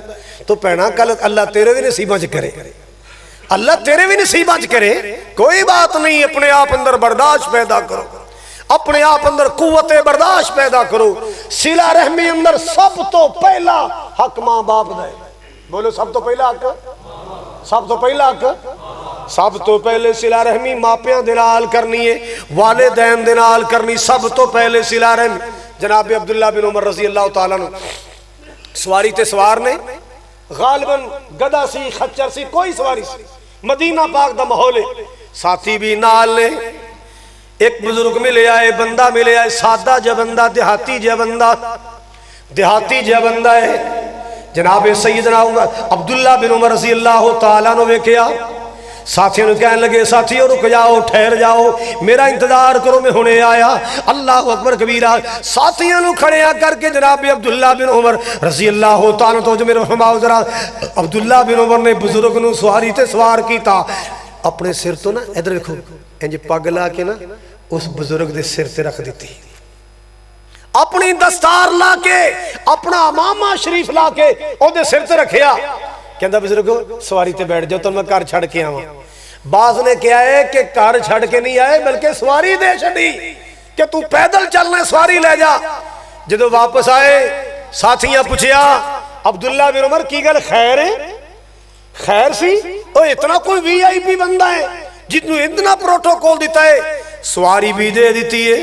[SPEAKER 1] तो भैणा कल अल्लाह तेरे भी नसीबां च करे, अल्लाह तेरे भी नसीबां च करे, कोई बात नहीं। अपने आप अंदर बर्दाश्त पैदा करो, अपने आप अंदर कुव्वते बर्दाश्त पैदा करो। सिला रहमी अंदर सब तो पहला हक मां बाप दा है। बोलो सब तो पहला हक, सब तो पहला हक, सब तो पहले सिला रहमी मापियां दे नाल करनी है, वालिदैन दे नाल करनी। सब तो पहले सिला रहमी। जनाब अब्दुल्ला बिन उमर रजी अल्लाह तआला अन्हु सवारी ते सवार ने, गालिबन गदा सी खच्चर सी कोई सवारी सी, मदीना पाक दा माहौल है, साथी भी नाल ने। एक बुजुर्ग मिले आए, बंदा मिले आए, सादा जहा बंदा, देहाती जहा बंदा, देहाती जहा बंदा है। जनाब सैयदना अब्दुल्ला बिन उमर रज़ी अल्लाह तआला अन्हु वेखिया, साथियों ने कहने लगे साथियों रुक जाओ, ठहर जाओ, मेरा इंतजार करो, मैं हुणे आया। अल्लाह अकबर कबीरा। साथियों ने खड़िया करके जनाब अब्दुल्ला बिन उमर रज़ी अल्लाह तआला तो जो मेरे फरमाओ जरा, अब्दुल्ला बिन उमर ने बुजुर्ग नूं सवारी ते सवार किया, अपने सिर तो ना इधर देखो इंज पग ला के ना उस बुजुर्ग के सिर से रख दी, अपनी दस्तार ला के अपना मामा शरीफ ला के ओदे सिर ते रखिया। कहता बुजुर्गो सवारी ते बैठ जाओ, तो मैं घर छड़ के आवा। बाज ने क्या है कि घर छड़ के नहीं आए, बल्कि सवारी दे छड़ी कि तू पैदल चलना, सवारी ले जा। जो वापस आए साथियां पूछया अब्दुल्ला बिन उमर की गल खैर है? खैर सी, ओ इतना कोई वीआईपी बंदा है जिसने इतना प्रोटोकॉल दिता है, सवारी भी दे दी है,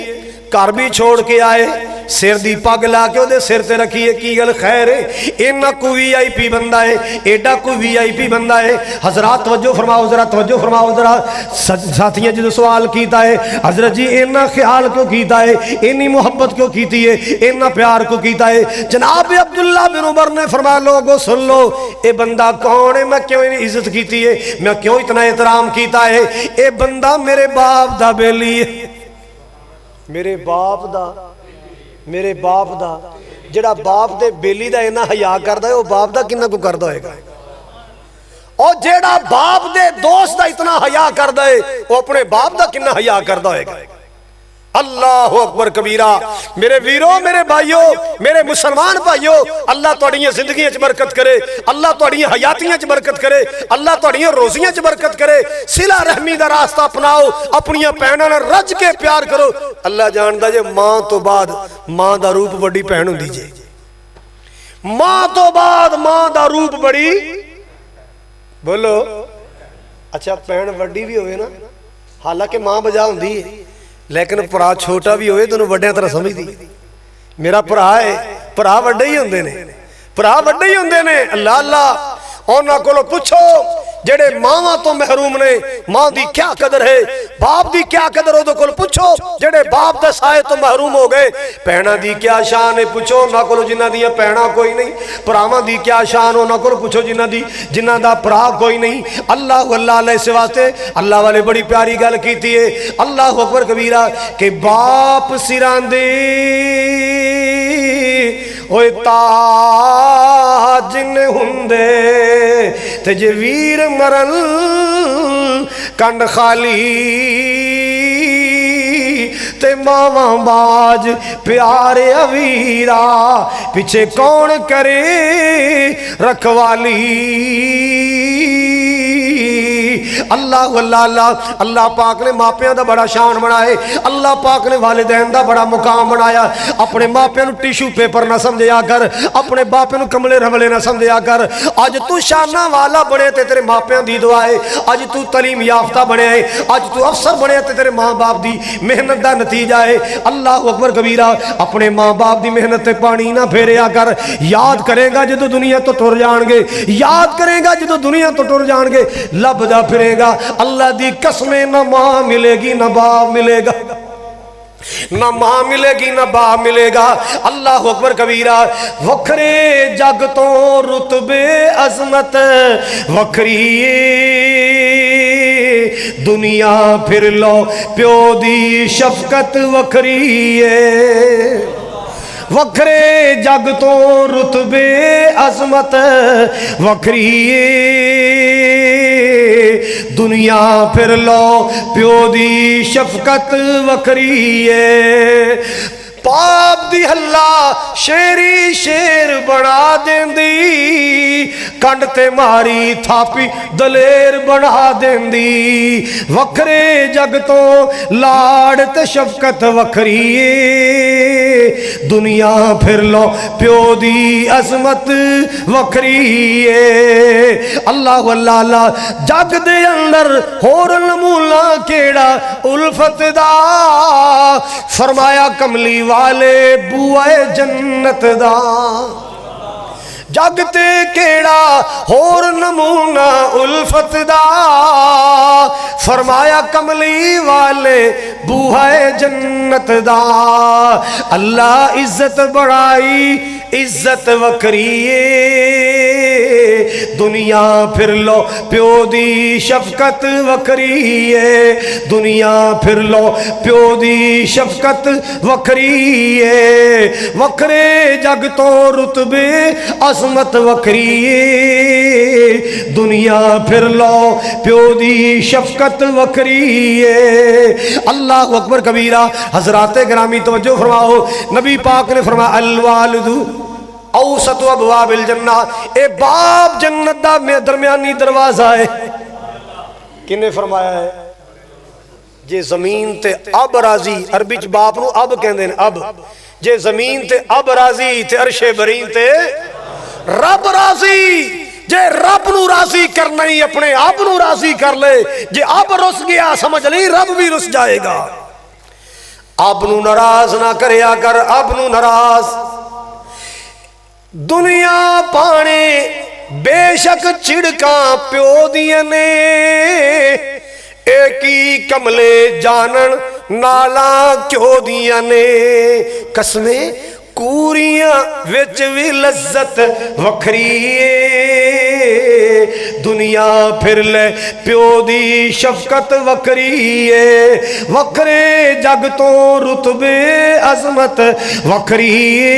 [SPEAKER 1] घर भी छोड़ के आए, सिर दी पग ला के ओदे सिर ते रखी है, की गल खैर है? इन्ना कोई वीआईपी बंदा है, एडा कोई वीआईपी बंदा है। हजरात तवज्जो फरमाओ जरा, तवज्जो फरमाओ जरा। साथियों जो सवाल किया है, हजरत जी इन्ना ख्याल क्यों किया है, इन्नी मुहब्बत क्यों की है, इन्ना प्यार क्यों किया है? जनाब अब्दुल्ला बिन उमर ने फरमाया लोगो सुन लो, ये बंदा कौन है, मैं क्यों इज्जत की है, मैं क्यों इतना एहतराम किया है? ये बंदा मेरे बाप दा बेली है, मेरे बाप दा जिहड़ा बाप दे बेली दा इन्ना हया करदा है, वो बाप दा किन्ना को करदा होएगा। और जेड़ा बाप दे दोस्त दा इतना हया करदा है, वो अपने बाप दा किन्ना हया करदा होएगा। अल्लाह अकबर कबीरा। मेरे वीरों, मेरे भाइयों, मेरे मुसलमान भाइयों, अल्लाह तुहाड़ियां जिंदगियां च बरकत करे, अल्लाह तुहाड़ियां हयातियां च बरकत करे, अल्लाह तुहाड़ियां रोजियां च बरकत करे। सिला रहमी दा रास्ता अपनाओ, अपनियां भैणां नाल रज के प्यार करो। अल्लाह जानदा जे मां तो बाद मां दा रूप बड़ी भैण हुंदी जे, मां तो बाद मां दा रूप बड़ी, बोलो अच्छा भैण वड्डी भी होवे ना, हालांकि मां बजा हुंदी है, लेकिन भरा छोटा भी होवे तो वड्डियां तरह समझदी। मेरा भरा है, भरा वड्डे ही हुंदे ने, भरा वड्डे ही हुंदे ने। अल्लाह अल्लाह उन्हां कोलों पुछो जेड़े मावां तो महरूम ने, मां दी क्या कदर है, बाप दी क्या कदर, उहदे कोल पुछो जेड़े बाप दे साए तो महरूम हो गए। भैणां दी क्या शान है, पुछो उन्हां कोलों जिन्हां दियां भैणां कोई नहीं। भरावां दी क्या शान, उन्हां कोलों पुछो जिन्हां दा भरा कोई नहीं। अल्लाह अल्लाह इस वास्ते अल्लाह वाले बड़ी प्यारी गल कीती है, अल्लाह अकबर कबीरा, कि बाप सिरां दे ओए ताज ने हुंदे, ते जे वीर मरन कंड खाली, ते मावा बाज प्यारे अवीरा, पिछे कौन करे रखवाली। अल्लाह अल्लाह अल्लाह अल्लाह पाक ने मापियां दा बड़ा शान बनाए, अल्लाह पाक ने वालिदैन दा बड़ा मुकाम बनाया। अपने मापियां नूं टिशू पेपर ना समझया कर, अपने बापियां नूं कमले रमले ना समझया कर। अज तू शाना वाला बने ते तेरे मापियां दी दुआ है, अज तू तलीम याफ्ता बने है, अज तू अफसर बने ते तेरे मां बाप दी मेहनत दा नतीजा है। अल्लाह अकबर कबीरा। अपने मां बाप दी मेहनत ते पानी ना फेरिया कर। याद करेगा जदों दुनिया तो टुर जाणगे, याद करेगा जदों दुनिया तो टुर जाणगे, लभदा फिरेगा। अल्लाह दी कसमें ना मां मिलेगी ना बाप मिलेगा, ना मां मिलेगी ना बाप मिलेगा। अल्लाह अकबर कबीरा। वखरे जग तो रुतबे अजमत वखरी, दुनिया फिर लो प्यो दी शफकत वखरी है। वखरे जग तो रुतबे अजमत वखरी, दुनिया फिर लो प्यो दी शफकत वखरी है। पाप दी हल्ला शेरी शेर बना देंदी, कंड ते मारी थापी दलेर बना देंदी। वखरे जग तो लाड़ ते शफकत वखरी, दुनिया फिर लो प्यो दी अजमत वखरी है। अल्लाह अल्लाह अल्लाह। जग दे अंदर होर नमूना केड़ा उल्फत दा, फरमाया कमली वाले बुआए जन्नत दा। जगते केड़ा होर नमूना उल्फत दा, फरमाया कमली वाले बुआए जन्नत दा। अल्लाह इज्जत बढ़ाई इज्जत वखरी, दुनिया फिर लो प्यो दी शफकत वखरी है। दुनिया फिर लो प्यो दी शफकत वखरी है। वखरे जग तो रुतबे अजमत वखरी, दुनिया फिर लो प्यो दी शफकत वखरी है। अल्लाह अकबर कबीरा। हजराते ग्रामी तवज्जो फरमाओ, नबी पाक ने फरमाया अल वालिदु औसत अबवाबिल जन्ना, ए बाप जन्नत दा में दरमियानी दरवाजा है। किने फरमाया है? जे जमीन ते अब राजी, अरबी च बाप नू अब कहंदे ने, अब जे जमीन ते अब राजी ते अरशे बरीन ते रब राजी। जे रब नू राजी करना ही अपने आप नू राजी कर ले। जे अब रुस गया समझ ली रब भी रुस जाएगा। अब नू नाराज ना करया कर, अब नू नाराज। दुनिया पाने बेशक चिड़का प्यो दियां ने, एक ही कमले जानन नाला क्यों दियां ने। कसमें कूरियां विच भी लज्जत वखरी, दुनिया फिर ले प्यो दी शफकत वकरी है, वखरे जग तो रुतबे अजमत वकरी है।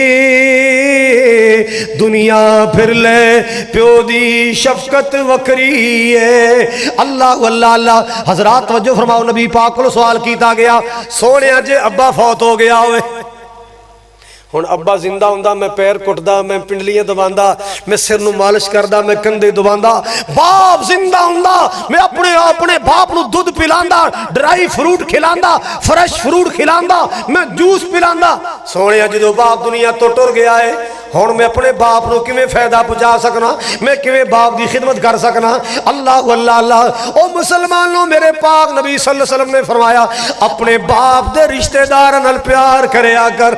[SPEAKER 1] दुनिया फिर ले प्यो दी शफकत वकरी है। अल्लाह अल्लाह अल्लाह। हजरात तवज्जो फरमाओ, नबी पाक को सवाल किया गया, सोने जे अब्बा फौत हो गया होवे, हुण अब्बा जिंदा हुंदा मैं पैर कुटदा, मैं पिंडलियां दबांदा, मैं सिर नूं मालिश करदा, मैं कंधे दबांदा। बाप जिंदा हुंदा मैं अपने बाप नूं दुध पिलांदा, ड्राई फ्रूट खिलांदा, फ्रेश फ्रूट खिलांदा, मैं जूस पिलांदा। सोहणिया जदों बाप दुनिया तो टुर गया है, हुण मैं अपने बाप नूं किवें फायदा पहुंचा सकना, मैं किवें बाप की खिदमत कर सकना। अल्लाह अल्लाह अल्लाह। ओ मुसलमानों, मेरे पाक नबी सल्लल्लाहु अलैहि वसल्लम ने फरमाया, अपने बाप दे रिश्तेदारां नाल प्यार करया कर,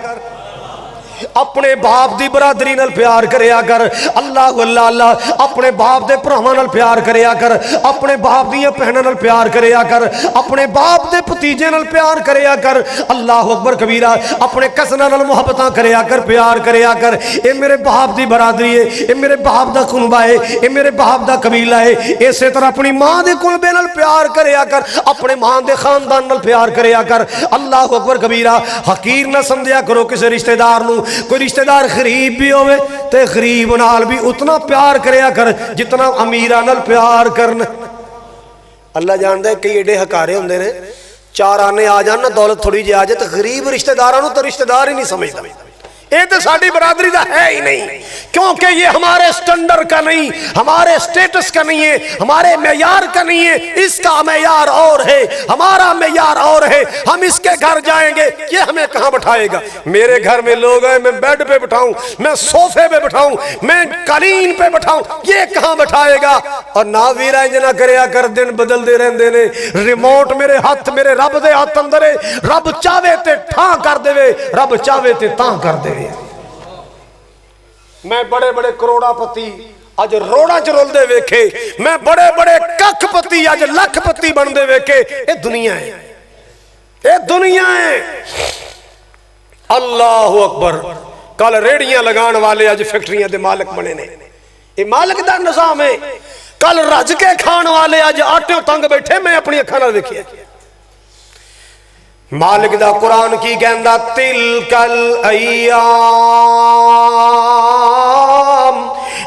[SPEAKER 1] अपने बाप की बरादरी नाल प्यार करया कर। अल्लाह अल्लाह अल्लाह। अपने बाप के भरावां नाल प्यार करया कर, अपने बाप दी भैणां नाल प्यार करया कर, अपने बाप के भतीजे नाल प्यार करया कर। अल्लाह अकबर कबीरा। अपने कसनां नाल मुहब्बतां करया कर, प्यार करया कर। ये मेरे बाप की बरादरी है, ये मेरे बाप का कुनबा है, ये मेरे बाप का कबीला है। इस तरह अपनी माँ के कुनबे नाल प्यार करया कर, अपने माँ के खानदान नाल प्यार करया कर। अल्लाह अकबर कबीरा। हकीर ना समझा करो किसी रिश्तेदार नूं। कोई रिश्तेदार गरीब भी होवे ते गरीब नाल भी उतना प्यार करया कर जितना अमीरा नाल प्यार करना। अल्लाह जानदा है कई एडे हकारे हुंदे ने, चार आने आ जान ना, दौलत थोड़ी जी आ जाए तो गरीब रिश्तेदारां नूं तो रिश्तेदार ही नहीं समझदा। ये तो साड़ी बरादरी का है ही नहीं, क्योंकि ये हमारे स्टैंडर्ड का नहीं, हमारे स्टेटस का नहीं है, हमारे मेयार का नहीं है। इसका मेयार और है, हमारा मेयार और है। हम इसके घर जाएंगे, ये हमें कहाँ बैठाएगा? मेरे घर में लोग हैं, मैं बेड पे बैठाऊं, मैं सोफे पे बैठाऊं, मैं कालीन पे बैठाऊं, ये कहाँ बैठाएगा? और ना वीरा इंजना करया कर, दिन बदलते रहते ने। रिमोट मेरे हाथ, मेरे रब दे हाथ अंदर है। रब चाहे ते ठां कर देवे, रब चाहे ते तां कर देवे। मैं बड़े बड़े करोड़ापति अज रोड़ा च रुलदे वेखे, मैं बड़े बड़े कखपति अज लखपति बनते वेखे। ये दुनिया है, ये दुनिया है। अल्लाह अकबर। कल रेड़ियां लगाने वाले अज फैक्ट्रियां के मालिक बने ने, ये मालिक का निजाम है। कल रज के खाने वाले अज आटे तंग बैठे, मैं अपनी अखां नाल वेखिया। मालिक दा कुरान की कहंदा, तिलकल अय्याम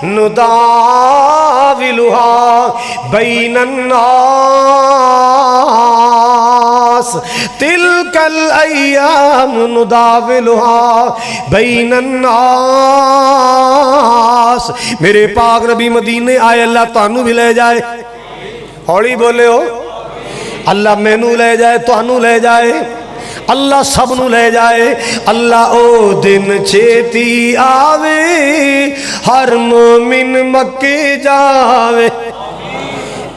[SPEAKER 1] नुदाविलुहा बैनन नास, तिलकल अय्याम नुदाविलुहा बैनन नास। मेरे पाक नबी मदीने आए, अल्लाह तानू भी ले जाए। हौली बोले हो, अल्लाह मैनू ले जाए, तुहानू ले जाए, अल्लाह सब नू ले जाए। अल्लाह ओ दिन छेती आवे, हर मोमिन मक्के जावे।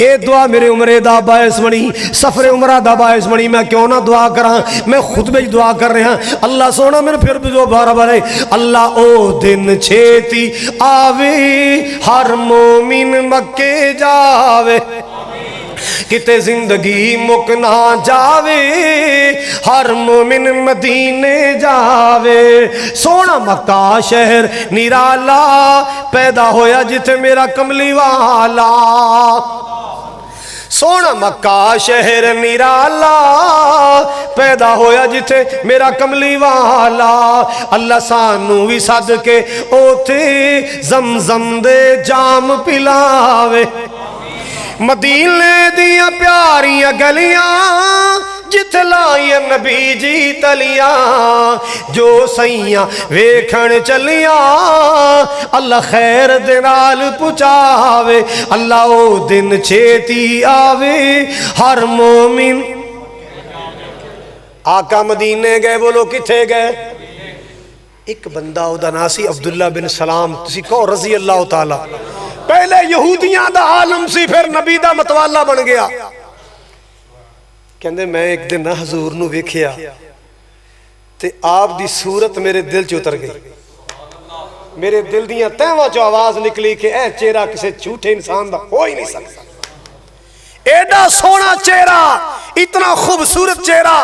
[SPEAKER 1] ये दुआ मेरे उमरे दा बायस बनी, सफरे उमरा दा बायस बनी। मैं क्यों ना दुआ करा, मैं खुद में दुआ कर रहा। अल्लाह सोना मेरे फिर भी दोबारा बारे, अल्लाह ओ दिन छेती आवे, हर मोमिन मक्के जावे। किते जिंदगी मुक ना जावे, हर मोमिन मदीने जावे। सोना मक्का शहर निराला, पैदा होया जिथे मेरा कमली वाला। सोना मक्का शहर निराला, पैदा होया जिथे मेरा कमली वाला। अल्लाह सानू भी सद के ओथे जमजम दे जाम पिलावे। मदीने दिया प्यारियां गलियां, जिथे लाइया नबी जी तलियां, जो सैया वेखण चलिया, अल्लाह खैर दे नाल पुचावे। अल्लाह ओ दिन छेती आवे, हर मोमिन। आका मदीने गए, बोलो किथे गए? एक बंदा ओदा नाम सी अब्दुल्ला बिन सलाम, तुसी कहो रजी अल्लाह तआला। पहले यहूदियां दा आलम सी, फिर नबी दा मतवाला बन गया। कहंदे मैं एक दिन ना हजूर नू वेखिया ते आप दी सूरत मेरे दिल च उतर गई। मेरे दिल दियां तहवां चो आवाज निकली कि ए चेहरा किसी झूठे इंसान दा हो ही नहीं सकता। एडा सोहना चेहरा, इतना खूबसूरत चेहरा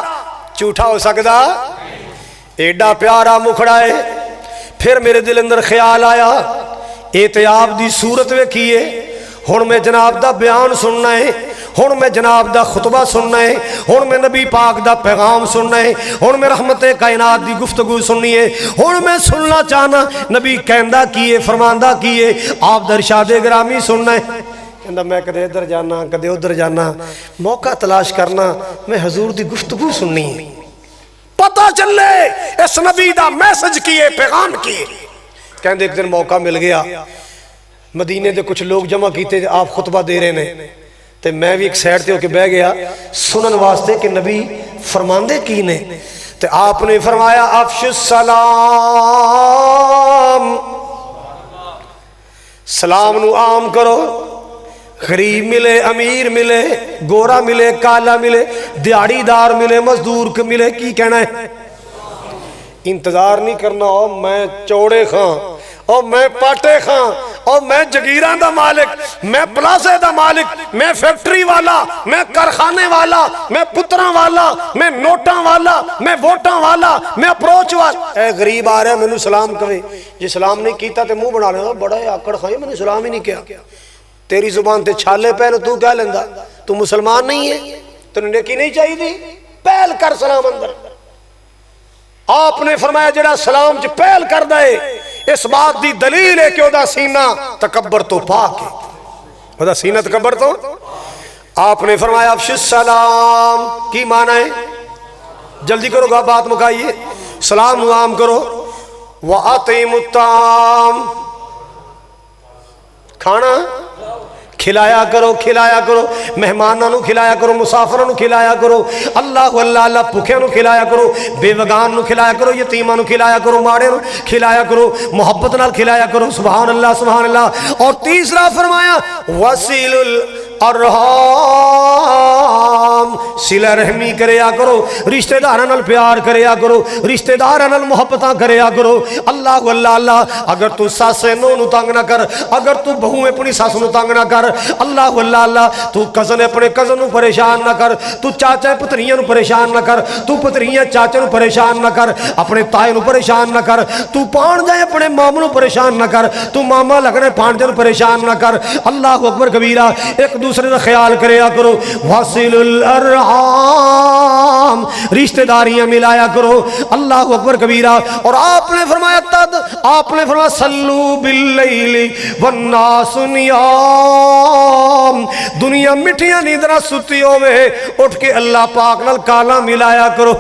[SPEAKER 1] झूठा हो सकता? एडा प्यारा मुखड़ा है। फिर मेरे दिल अंदर ख्याल आया, ये तो आप दी सूरत वेखिए, हुण मैं जनाब दा बयान सुनना है, हुण मैं जनाब दा खुतबा सुनना है, हुण मैं नबी पाक दा पैगाम सुनना है, हुण मैं रहमते कायनात दी गुफ्तगू सुननी है, हुण मैं सुनना चाहना नबी कहंदा की है, फरमांदा की है, आप दा इरशादे गिरामी सुनना है। कहंदा मैं कदे इधर जाना कदे उधर जाना, मौका तलाश करना, मैं हजूर दी गुफ्तगू सुननी है, पता चले इस नबी दा मैसेज की है, पैगाम की है। कहंदे एक दिन मौका मिल गया, मदीने के कुछ लोग जमा किए, आप खुतबा दे रहे हैं, तो मैं भी एक साइड से होकर बह गया सुनन वास्ते कि नबी फरमांदे की ने। तो आपने फरमाया अफशुस सलाम, सलाम नू आम करो, गरीब मिले अमीर मिले, गोरा मिले काला मिले, दिहाड़ीदार मिले मजदूर के मिले, की कहना है? इंतजार नहीं करना हो मैं चौड़े खां और मैं पाटे खां और मैं जगीरा दा मालिक, मैं प्लाजे दा मालिक, मैं फैक्ट्री वाला, मैं कारखाने वाला, मैं पुत्रा वाला, मैं नोटा वाला, मैं वोटा वाला, मैं अप्रोच वाला। ए गरीब आ रहा मैनू सलाम कवे, जे सलाम नहीं किया तो मुंह बना लेना, बड़ा आकड़ खाई मैंने सलाम ही नहीं किया, तेरी जुबान ते छाले पहले तू कह लेंदा, तू मुसलमान नहीं है, तेन नेकी नहीं चाहिए, पहल कर सलाम अंदर। आपने फरमाया जड़ा सलाम च पहल कर दे, इस बात की दलील है कि वह सीना तकबर तो पाक है, वह सीना तकबर तो। आपने फरमाया अफशुस सलाम की माना है, जल्दी करो बात मुकाइए, सलाम नु आम करो, व अतीमुत्ताम खाना खिलाया करो, खिलाया करो, मेहमानों खिलाया करो, मुसाफिरों खिलाया करो, अल्लाह अल्लाह अल्लाह भुखिया खिलाया करो, बेवगान खिलाया करो, यतीमां खिलाया करो, माड़े खिलाया करो, मुहब्बत नाल खिलाया करो, सुभान अल्लाह सुभान अल्लाह। और तीसरा फरमाया वसीलुल अरहाम, सिला रहमी करया करो, रिश्तेदारां नाल प्यार करया करो, रिश्तेदारां नाल मुहब्बतां करया करो, अल्लाह अल्लाह अल्लाह। अगर तू सस नूं नूं तंग ना कर, अगर तू बहू अपनी सस नूं तंग ना कर, अल्लाह अल्लाह अल्लाह। तू कजन अपने कजन नूं परेशान ना कर, तू चाचा भतरीआं नूं परेशान ना कर, तू भतरीआं चाचे नूं परेशान ना कर, अपने ताए नूं परेशान ना कर, तू भाणजा अपने मामू नूं परेशान ना कर, तू मामा लगने भाणजे नूं परेशान ना कर। अल्लाह अकबर कबीरा। एक दूसरे का ख्याल करया करो, वासिलुल अरहाम, रिश्तेदारियां मिलाया करो, अल्लाह अकबर कबीरा। और आपने फरमाया तद आपने फरमाया सल्लू बिल्लैली वन्नासु नियाम, दुनिया मिठियां नींदरा सुती होवे, उठ के अल्लाह पाक नाल काला मिलाया करो,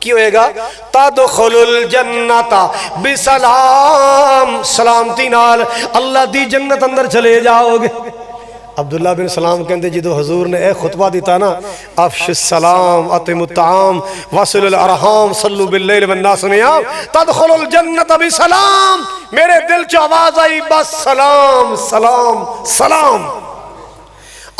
[SPEAKER 1] की होएगा? तदखुलुल जन्नता बिसलाम, सलामती नाल अल्लाह दी जन्नत अंदर चले जाओगे। अब्दुल्ला बिन सलाम कहते जो हजूर ने यह खुतबा दिता ना, अफशुस सलाम अतिमुत्ताम वसिलुल अरहाम सल्लु बिल्लैल वन्नासु नियाम तदखुलुल जन्नत बिसलाम, मेरे दिल च आवाज आई बस सलाम सलाम सलाम।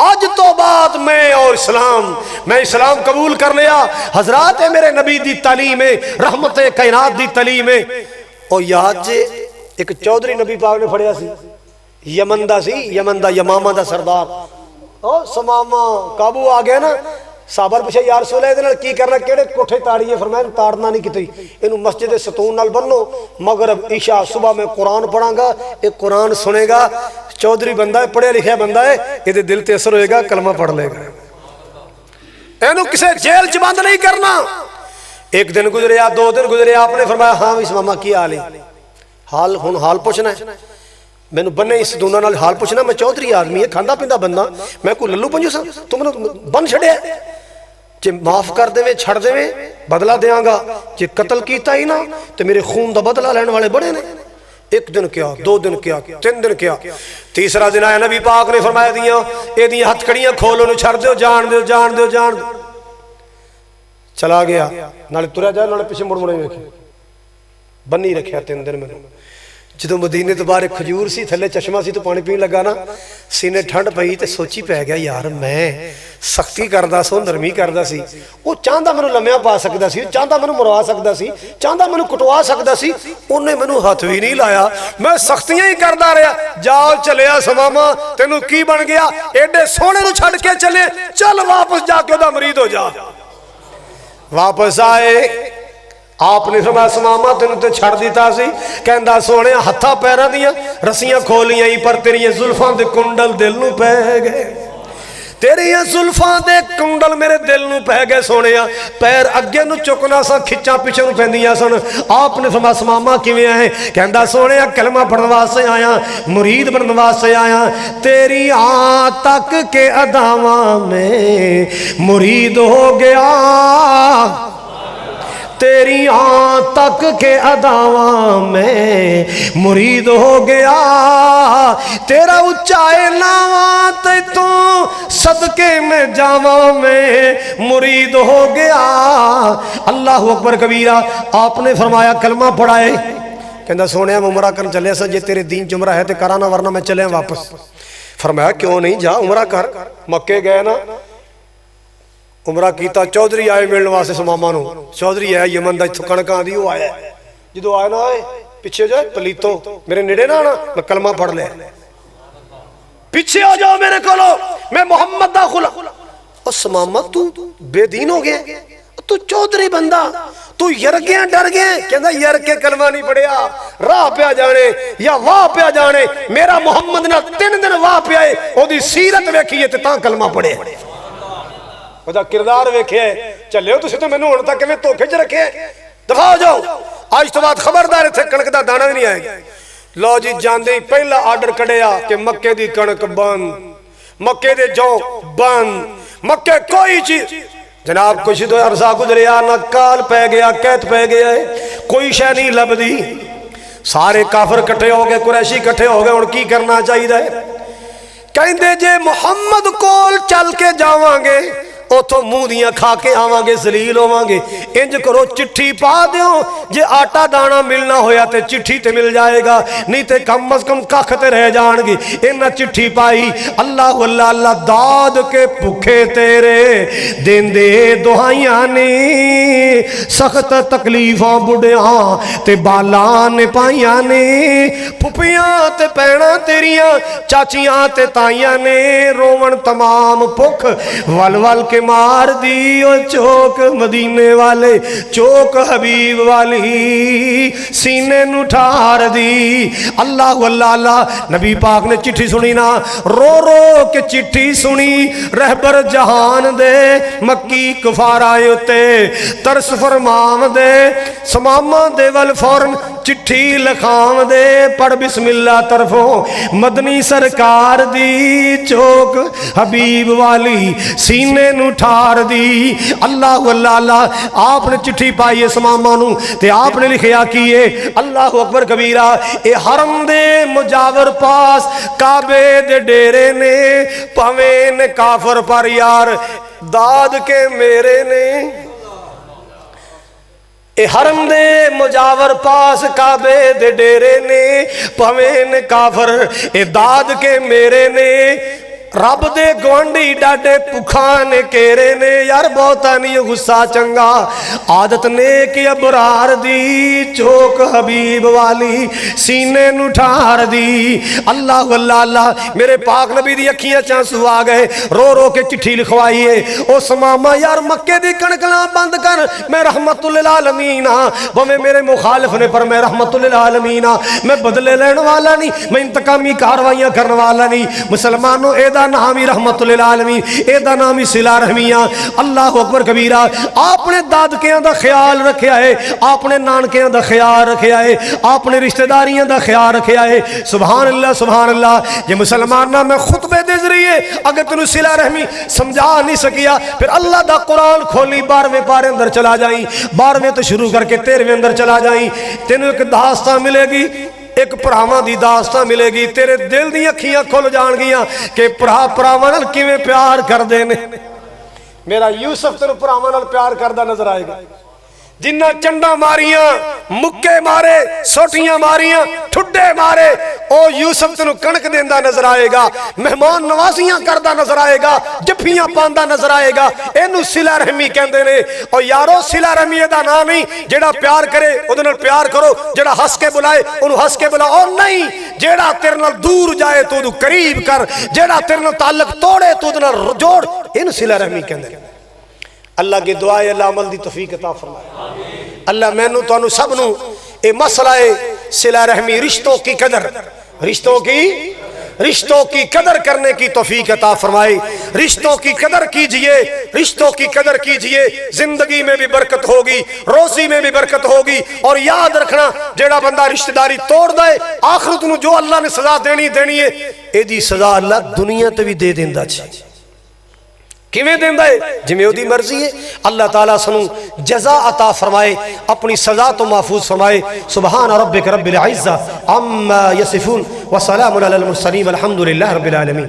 [SPEAKER 1] आज तो बाद मैं और इस्लाम कबूल कर लिया। हजरात है मेरे नबी दी तालीम है, रहमत कायनात दी तालीम है। और याद जे एक चौधरी नबी पाक ने फड़िया सी, यमन दा सी, यमन दा यमामा दा सरदार, ओ समामा काबू आ गया ना, साबर पूछे यार रसूल इहदे नाल की करना, केड़े कोठे ताड़ीए? फरमाया ताड़ना नहीं किते, इनू मस्जिद सतून नाल बन्नो, मगरब इशा सुबह मैं कुरान पढ़ांगा, एक कुरान सुनेगा, चौधरी बंदा है, पढ़िया लिखिया बंदा है, ये दिल ते असर होएगा, कलमा पढ़ लेगा। इनू किसी जेल च बंद नहीं करना। एक दिन गुजरिया, 2 दिन गुजरिया, आपने फरमाया हाँ भी मामा की हाल है? हाल हुण हाल पुछना है, मैनू बन्ने इस दूना नाल हाल पुछना, मैं चौधरी आदमी है, खांदा पींदा बंदा, मैं कोई लल्लू पंजू सा, तू मैनू बन छड़िया, जे माफ कर देवे छड़ देवे बदला देंगा, जे कतल किया ही ना तो मेरे खून का बदला लैण वाले बड़े ने। एक दिन क्या, 2 दिन क्या, 3 दिन क्या, तीसरा दिन आया, नबी पाक ने फरमाया दियां हथकड़ियां खोलो, छड़ दो, जान दो जान दो जान दो। चला गया, नाले तुरया जाए नाले पिछे मुड़ मुड़े वेखे, बन्नी रखिया 3 दिन। मैंने जो मदीने तो बाहर खजूर सी, थले चश्मा सी, तो पानी पीन लगा ना, सीने ठंड पई तो सोची पै गया यार मैं सख्ती करदा सो, नरमी करदा सी, वो चाहता मैनू लम्या पा सकदा सी, चाहता मैनू मरवा सकदा सी, चाहता मैनू कुटवा सकदा सी, उन्हें मैनू हथ भी नहीं लाया, मैं सख्तियां ही करदा रहा। जाओ चलिया समामा, तेनू की बन गया? एडे सोहणे नू छड़ के चले, चल वापस जाके ओदा मरीद हो जा। वापस आए, आपने फरमाया सुमामा तेन तो छड़ दिता सी, कहंदा सोने हत्था पैरों दियां रस्सियां खोलियां ही पर तेरिया जुल्फां दे कुंडल दिल नूं पै गए, तेरिया जुल्फां दे कुंडल मेरे दिल नूं पै गए सोने, पैर अगे नूं चुकना सा खिच्चा पिछे नूं पैंदियां सन। आपने फरमाया सुमामा किवें है, कहंदा सोने कलमा पढ़न वास्ते आया, मुरीद बनने वास्ते आया, तेरी आ तक के अदावां में मुरीद हो गया, तेरी आ तक के अदावां में मुरीद हो गया, तेरा उच्चाए नावा ते तू सदके में जावा में मुरीद हो गया। अल्लाह अकबर कबीरा। आपने फरमाया कलमा पढ़ाए, कहंदा सोने मैं उमरा करन चलिया सा, जे तेरे दीन च उमरा है तो करा ना वरना मैं चलिया वापस। फरमाया क्यों नहीं, जा उमरा कर। मक्के गए ना उमरा किया, चौधरी आए मिलने वास्ते सुमामा नूं, चौधरी आया यमन का, इत्थों कणक आंदी वो आया, जो आया ना आए पिछे जाए पलीतो मेरे नेड़े ना आना, मैं कलमा पढ़ लिया, पीछे हो जाओ मेरे को, मैं मोहम्मद दा गुलाम। और सुमामा तू बेदीन हो गया, तू चौधरी बंदा, तू यर गया डर गया, कहता यर के कलमा नहीं पढ़िया, राह पे जाने या वाह पे जाने, मेरा मुहम्मद ना 3 दिन वाह पे आए, ओदी सीरत वेखीए ते तां कलमा पढ़े, ਉਹਦਾ किरदार वेखे, चलियो तुसीं तो मैनूं हुण तक किवें धोखे च रखे, दफा हो जाओ, अज तो बाद खबरदार इत्थे कणक दा दाना भी नहीं आएगा। लो जी जांदे ही पहला आर्डर कढ़िया कि मक्के दी कणक बंद, मक्के दे जौ बंद, मक्के कोई चीज जनाब कुछ तो अरसा गुजरिया ना, काल पै गया, कैद पै गया है, कोई शै नहीं लभदी, सारे काफर इकट्ठे हो गए, कुरैशी इकट्ठे हो गए, हुण की करना चाहिए, कहंदे जे मुहम्मद कोल चल के जावांगे उथों मूँह दियां खा के आवांगे, जलील होवांगे, इंज करो चिट्ठी पा दियो, जे आटा दाना मिलना होया तो चिट्ठी ते मिल जाएगा, नहीं तो कम अज कम कख ते रह जाएंगे। इन्हें चिट्ठी पाई, अल्लाह अल्लाह अल्लाह दाद के भुखे तेरे देंदे दुहाइयां ने, सख्त तकलीफां बुढ़िया ते बाला ने पाइया ने, फुफियां ते भैणां तेरियां चाचियां ते ताइयां ने, रोवन तमाम भुख वल वल के मार दी, ओ चौक मदीने वाले, चौक हबीब वाली सीने नू ठार दी। अल्लाह अल्लाह अल्लाह। नबी पाक ने चिट्ठी सुनी ना, रो रो के चिट्ठी सुनी, रहबर जहान दे मक्की कुफारा उत्ते तरस फरमाव दे, समामा दे वल फौरन चिट्ठी लिखाव दे, पढ़ बिस्मिल्ला तरफों मदनी सरकार दी, चौक हबीब वाली सीने नू ठार दी। अल्लाह अल्लाह अल्लाह। आपने चिट्ठी पाई है समामा नू ते आपने लिखिया की है, अल्लाह अकबर कबीरा, ए हरम दे मुजावर पास काबे दे डेरे ने, भावें ने काफर पर यार दाद के मेरे ने, ए हरम दे मुजावर पास काबे दे डेरे ने, भावें ने काफर ए दाद के मेरे ने, रब दे गवांढी डाडे भुखा ने केरे ने, यार बहुता नहीं गुस्सा चंगा, आदत ने कि अबरार दी, चौक हबीब वाली सीने नू ठार दी। अल्लाह अल्लाह अल्लाह। मेरे पाक नबी दी अखियां च आंसू आ गए, रो रो के चिट्ठी लिखवाई है, ओ समामा यार मक्के दी कणकना बंद कर, मैं रहमतुल लिल आलमीन हां, भावें मेरे मुखालिफ ने पर मैं रहमतुल लिल आलमीन हां, मैं बदले लेने वाला नहीं, मैं इंतकामी कार्रवाइयां करने वाला नहीं। मुसलमानों एदा नाम ही रहमतुल लिल आलमीन, एदा नाम ही सिला रहमियां। अल्लाह अकबर कबीरा। आपने दादकियां दा ख्याल रखिया है, आपने नानकियां दा ख्याल रखिया है, आपने रिश्तेदारियां दा ख्याल रखिया है। सुभान अल्लाह सुभान अल्लाह। जे मुसलमाना मैं खुतबे दे जरिए अगर तेनू सिला रहमी समझा नहीं सकिया, फिर अल्लाह दा कुरान खोली 12वें पारे अंदर चला जाई, 12वें तो शुरू करके 13वें अंदर चला जाई, तेनू एक दास्तां मिलेगी, एक भरावां दी दास्तां मिलेगी, तेरे दिल दी अखियां खुल जाणगियां कि भरा भरावां नाल किवें प्यार करदे ने। मेरा यूसुफ तेनू भरावां नाल प्यार करदा नजर आएगा, जिन्ना चंडा मारियां, मुक्के मारे, सोटियां मारियां, ठुड्डे मारे, ओ यूसुफ तेनू कणक देंदा नजर आएगा, मेहमान नवाजियां करदा नजर आएगा, जफ्फियां पांदा नजर आएगा। इनू सिला रहमी कहंदे ने। और यारो सिला रहमी दा नाम नहीं, जेड़ा प्यार करे ओदे नाल प्यार करो, जेड़ा हंस के बुलाए ओनू हंस के बुलाओ, नहीं जेड़ा तेरे नाल दूर जाए तो ओदू करीब कर, जेड़ा तेरे नाल ताल्लुक तोड़े तो ओदे नाल जोड़, इनू सिला रहमी कहंदे। अल्लाह की दुआ है, अल्लाह अमल दी तौफीक अता फरमाए। अल्लाह मैनू तुहानू सब नू ये मसला है सिला रहमी, रिश्तों की कदर करने की तौफीक अता फरमाए। रिश्तों की कदर कीजिए, रिश्तों की कदर कीजिए, जिंदगी में भी बरकत होगी, रोजी में भी बरकत होगी। और याद रखना, जेड़ा बंदा रिश्तेदारी तोड़ दे, आखिरत नू जो अल्लाह ने सजा देनी है, एदी सजा अल्लाह दुनिया ते भी दे देंदा छे। किवें देंदा है? जिवें ओदी मर्जी है। अल्लाह ताला सानू जज़ा अता फरमाए, अपनी सजा तो महफूज फरमाए। सुबहान रब्बिक रब्बिल इज़्ज़ा अम्मा यसिफून व सलामुन अलल मुरसलीन वल्हम्दुलिल्लाहि रब्बिल आलमीन।